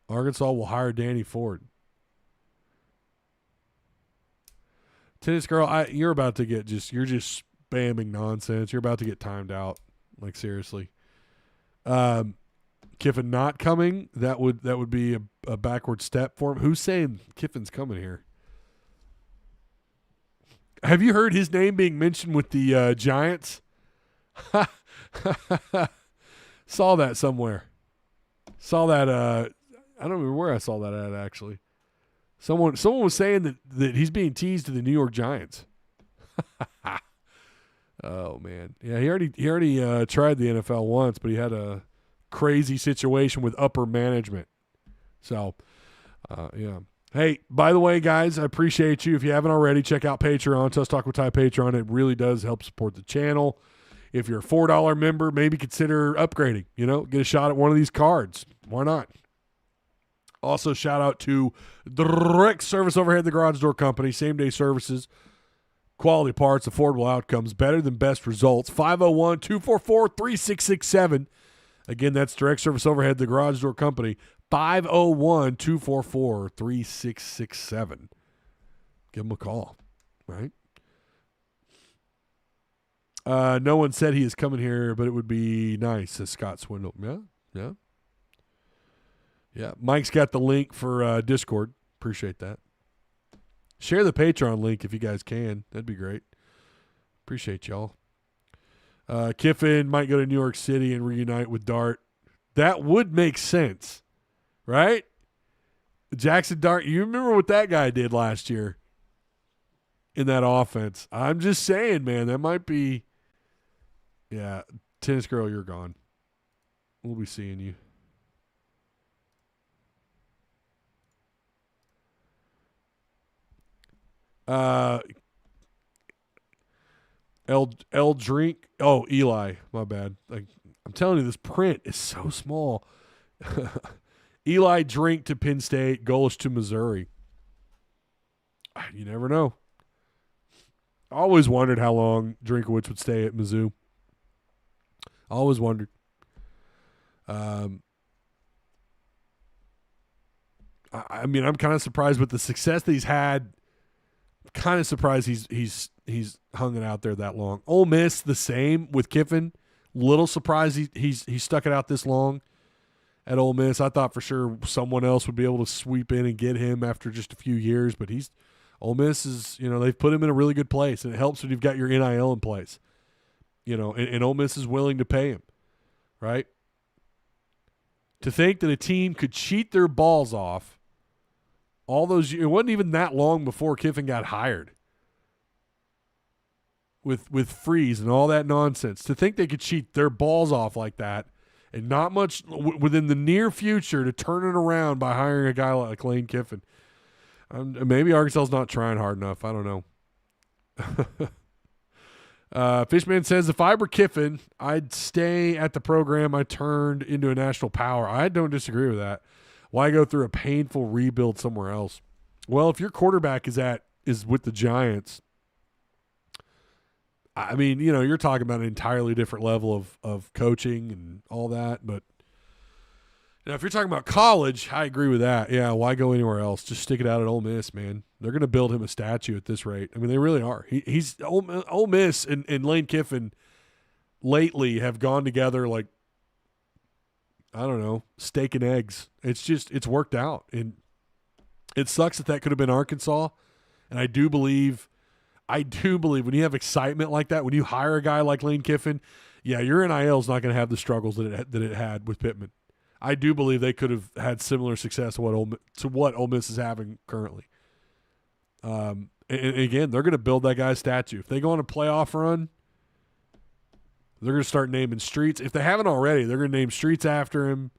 Arkansas will hire Danny Ford. Tennis girl, you're about to get you're just spamming nonsense. You're about to get timed out. Like, seriously. Kiffin not coming, that would be a backward step for him. Who's saying Kiffin's coming here? Have you heard his name being mentioned with the Giants? Saw that somewhere. Saw that I don't remember where I saw that at, actually. Someone was saying that he's being teased to the New York Giants. Oh, man. Yeah, he already tried the NFL once, but he had a crazy situation with upper management. So, yeah. Hey, by the way, guys, I appreciate you. If you haven't already, check out Patreon, Tusk Talk with Ty Patreon. It really does help support the channel. If you're a $4 member, maybe consider upgrading. Get a shot at one of these cards. Why not? Also, shout out to Direct Service Overhead, the Garage Door Company. Same-day services, quality parts, affordable outcomes, better than best results. 501-244-3667. Again, that's Direct Service Overhead, the Garage Door Company. 501-244-3667. Give them a call, right? No one said he is coming here, but it would be nice, says Scott Swindle. Yeah. Yeah, Mike's got the link for Discord. Appreciate that. Share the Patreon link if you guys can. That'd be great. Appreciate y'all. Kiffin might go to New York City and reunite with Dart. That would make sense, right? Jackson Dart, you remember what that guy did last year in that offense. I'm just saying, man, that might be – yeah, tennis girl, you're gone. We'll be seeing you. L drink. Oh, Eli. My bad. Like, I'm telling you, this print is so small. Eli drink to Penn State, Golish to Missouri. You never know. I always wondered how long Drinkowitz would stay at Mizzou. Always wondered. I mean, I'm kind of surprised with the success that he's had. Kind of surprised he's hung it out there that long. Ole Miss the same with Kiffin. Little surprised he stuck it out this long at Ole Miss. I thought for sure someone else would be able to sweep in and get him after just a few years, but Ole Miss is, they've put him in a really good place, and it helps when you've got your NIL in place. And Ole Miss is willing to pay him, right? To think that a team could cheat their balls off all those years, it wasn't even that long before Kiffin got hired with Freeze and all that nonsense. To think they could cheat their balls off like that and not much within the near future to turn it around by hiring a guy like Lane Kiffin. Maybe Arkansas's not trying hard enough. I don't know. Fishman says, if I were Kiffin, I'd stay at the program I turned into a national power. I don't disagree with that. Why go through a painful rebuild somewhere else? Well, if your quarterback is with the Giants, I mean, you know, you're talking about an entirely different level of coaching and all that. But you know, if you're talking about college, I agree with that. Yeah, why go anywhere else? Just stick it out at Ole Miss, man. They're going to build him a statue at this rate. I mean, they really are. He's Ole Miss and Lane Kiffin lately have gone together like, I don't know, steak and eggs. It's worked out. And it sucks that could have been Arkansas. And I do believe when you have excitement like that, when you hire a guy like Lane Kiffin, yeah, your NIL is not going to have the struggles that it had with Pittman. I do believe they could have had similar success to what Ole Miss is having currently. And again, they're going to build that guy's statue. If they go on a playoff run, they're going to start naming streets. If they haven't already, they're going to name streets after him.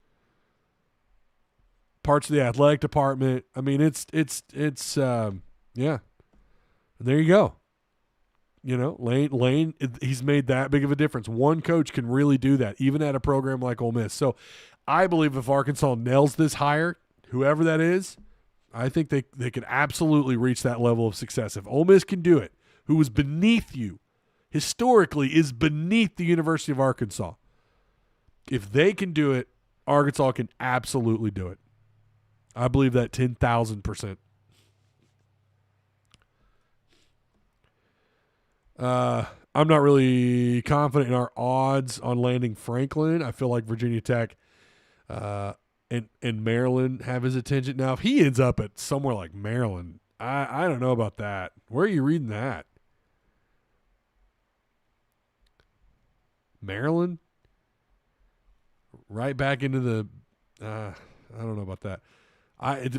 Parts of the athletic department. I mean, it's yeah. And there you go. You know, Lane, he's made that big of a difference. One coach can really do that, even at a program like Ole Miss. So I believe if Arkansas nails this hire, whoever that is, I think they could absolutely reach that level of success. If Ole Miss can do it, who was beneath you, historically is beneath the University of Arkansas. If they can do it, Arkansas can absolutely do it. I believe that 10,000%. I'm not really confident in our odds on landing Franklin. I feel like Virginia Tech and Maryland have his attention. Now, if he ends up at somewhere like Maryland, I don't know about that. Where are you reading that? Maryland? Right back into the I don't know about that.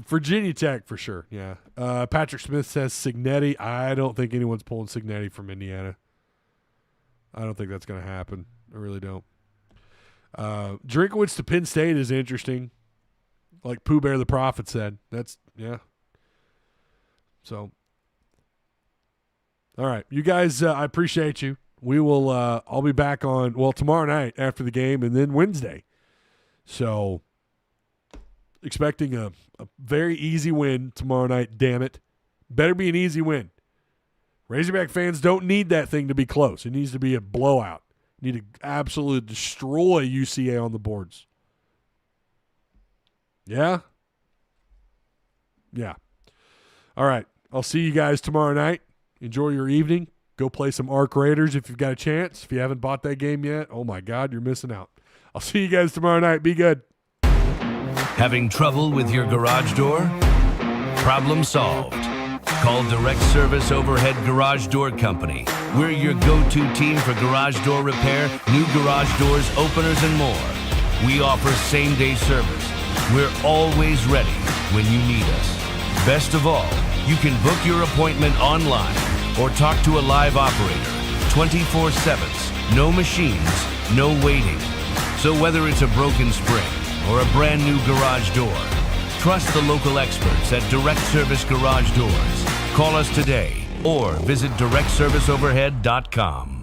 Virginia Tech for sure, yeah. Patrick Smith says Signetti. I don't think anyone's pulling Signetti from Indiana. I don't think that's going to happen. I really don't. Drinkowitz to Penn State is interesting. Like Pooh Bear the Prophet said. That's, yeah. So, all right. You guys, I appreciate you. We will, I'll be back on, tomorrow night after the game and then Wednesday. So, expecting a very easy win tomorrow night, damn it. Better be an easy win. Razorback fans don't need that thing to be close. It needs to be a blowout. Need to absolutely destroy UCA on the boards. Yeah? Yeah. All right. I'll see you guys tomorrow night. Enjoy your evening. Go play some Arc Raiders if you've got a chance. If you haven't bought that game yet, oh my God, you're missing out. I'll see you guys tomorrow night. Be good. Having trouble with your garage door? Problem solved. Call Direct Service Overhead Garage Door Company. We're your go-to team for garage door repair, new garage doors, openers, and more. We offer same-day service. We're always ready when you need us. Best of all, you can book your appointment online or talk to a live operator 24/7. No machines, no waiting. So whether it's a broken spring or a brand new garage door, trust the local experts at Direct Service Garage Doors. Call us today or visit directserviceoverhead.com.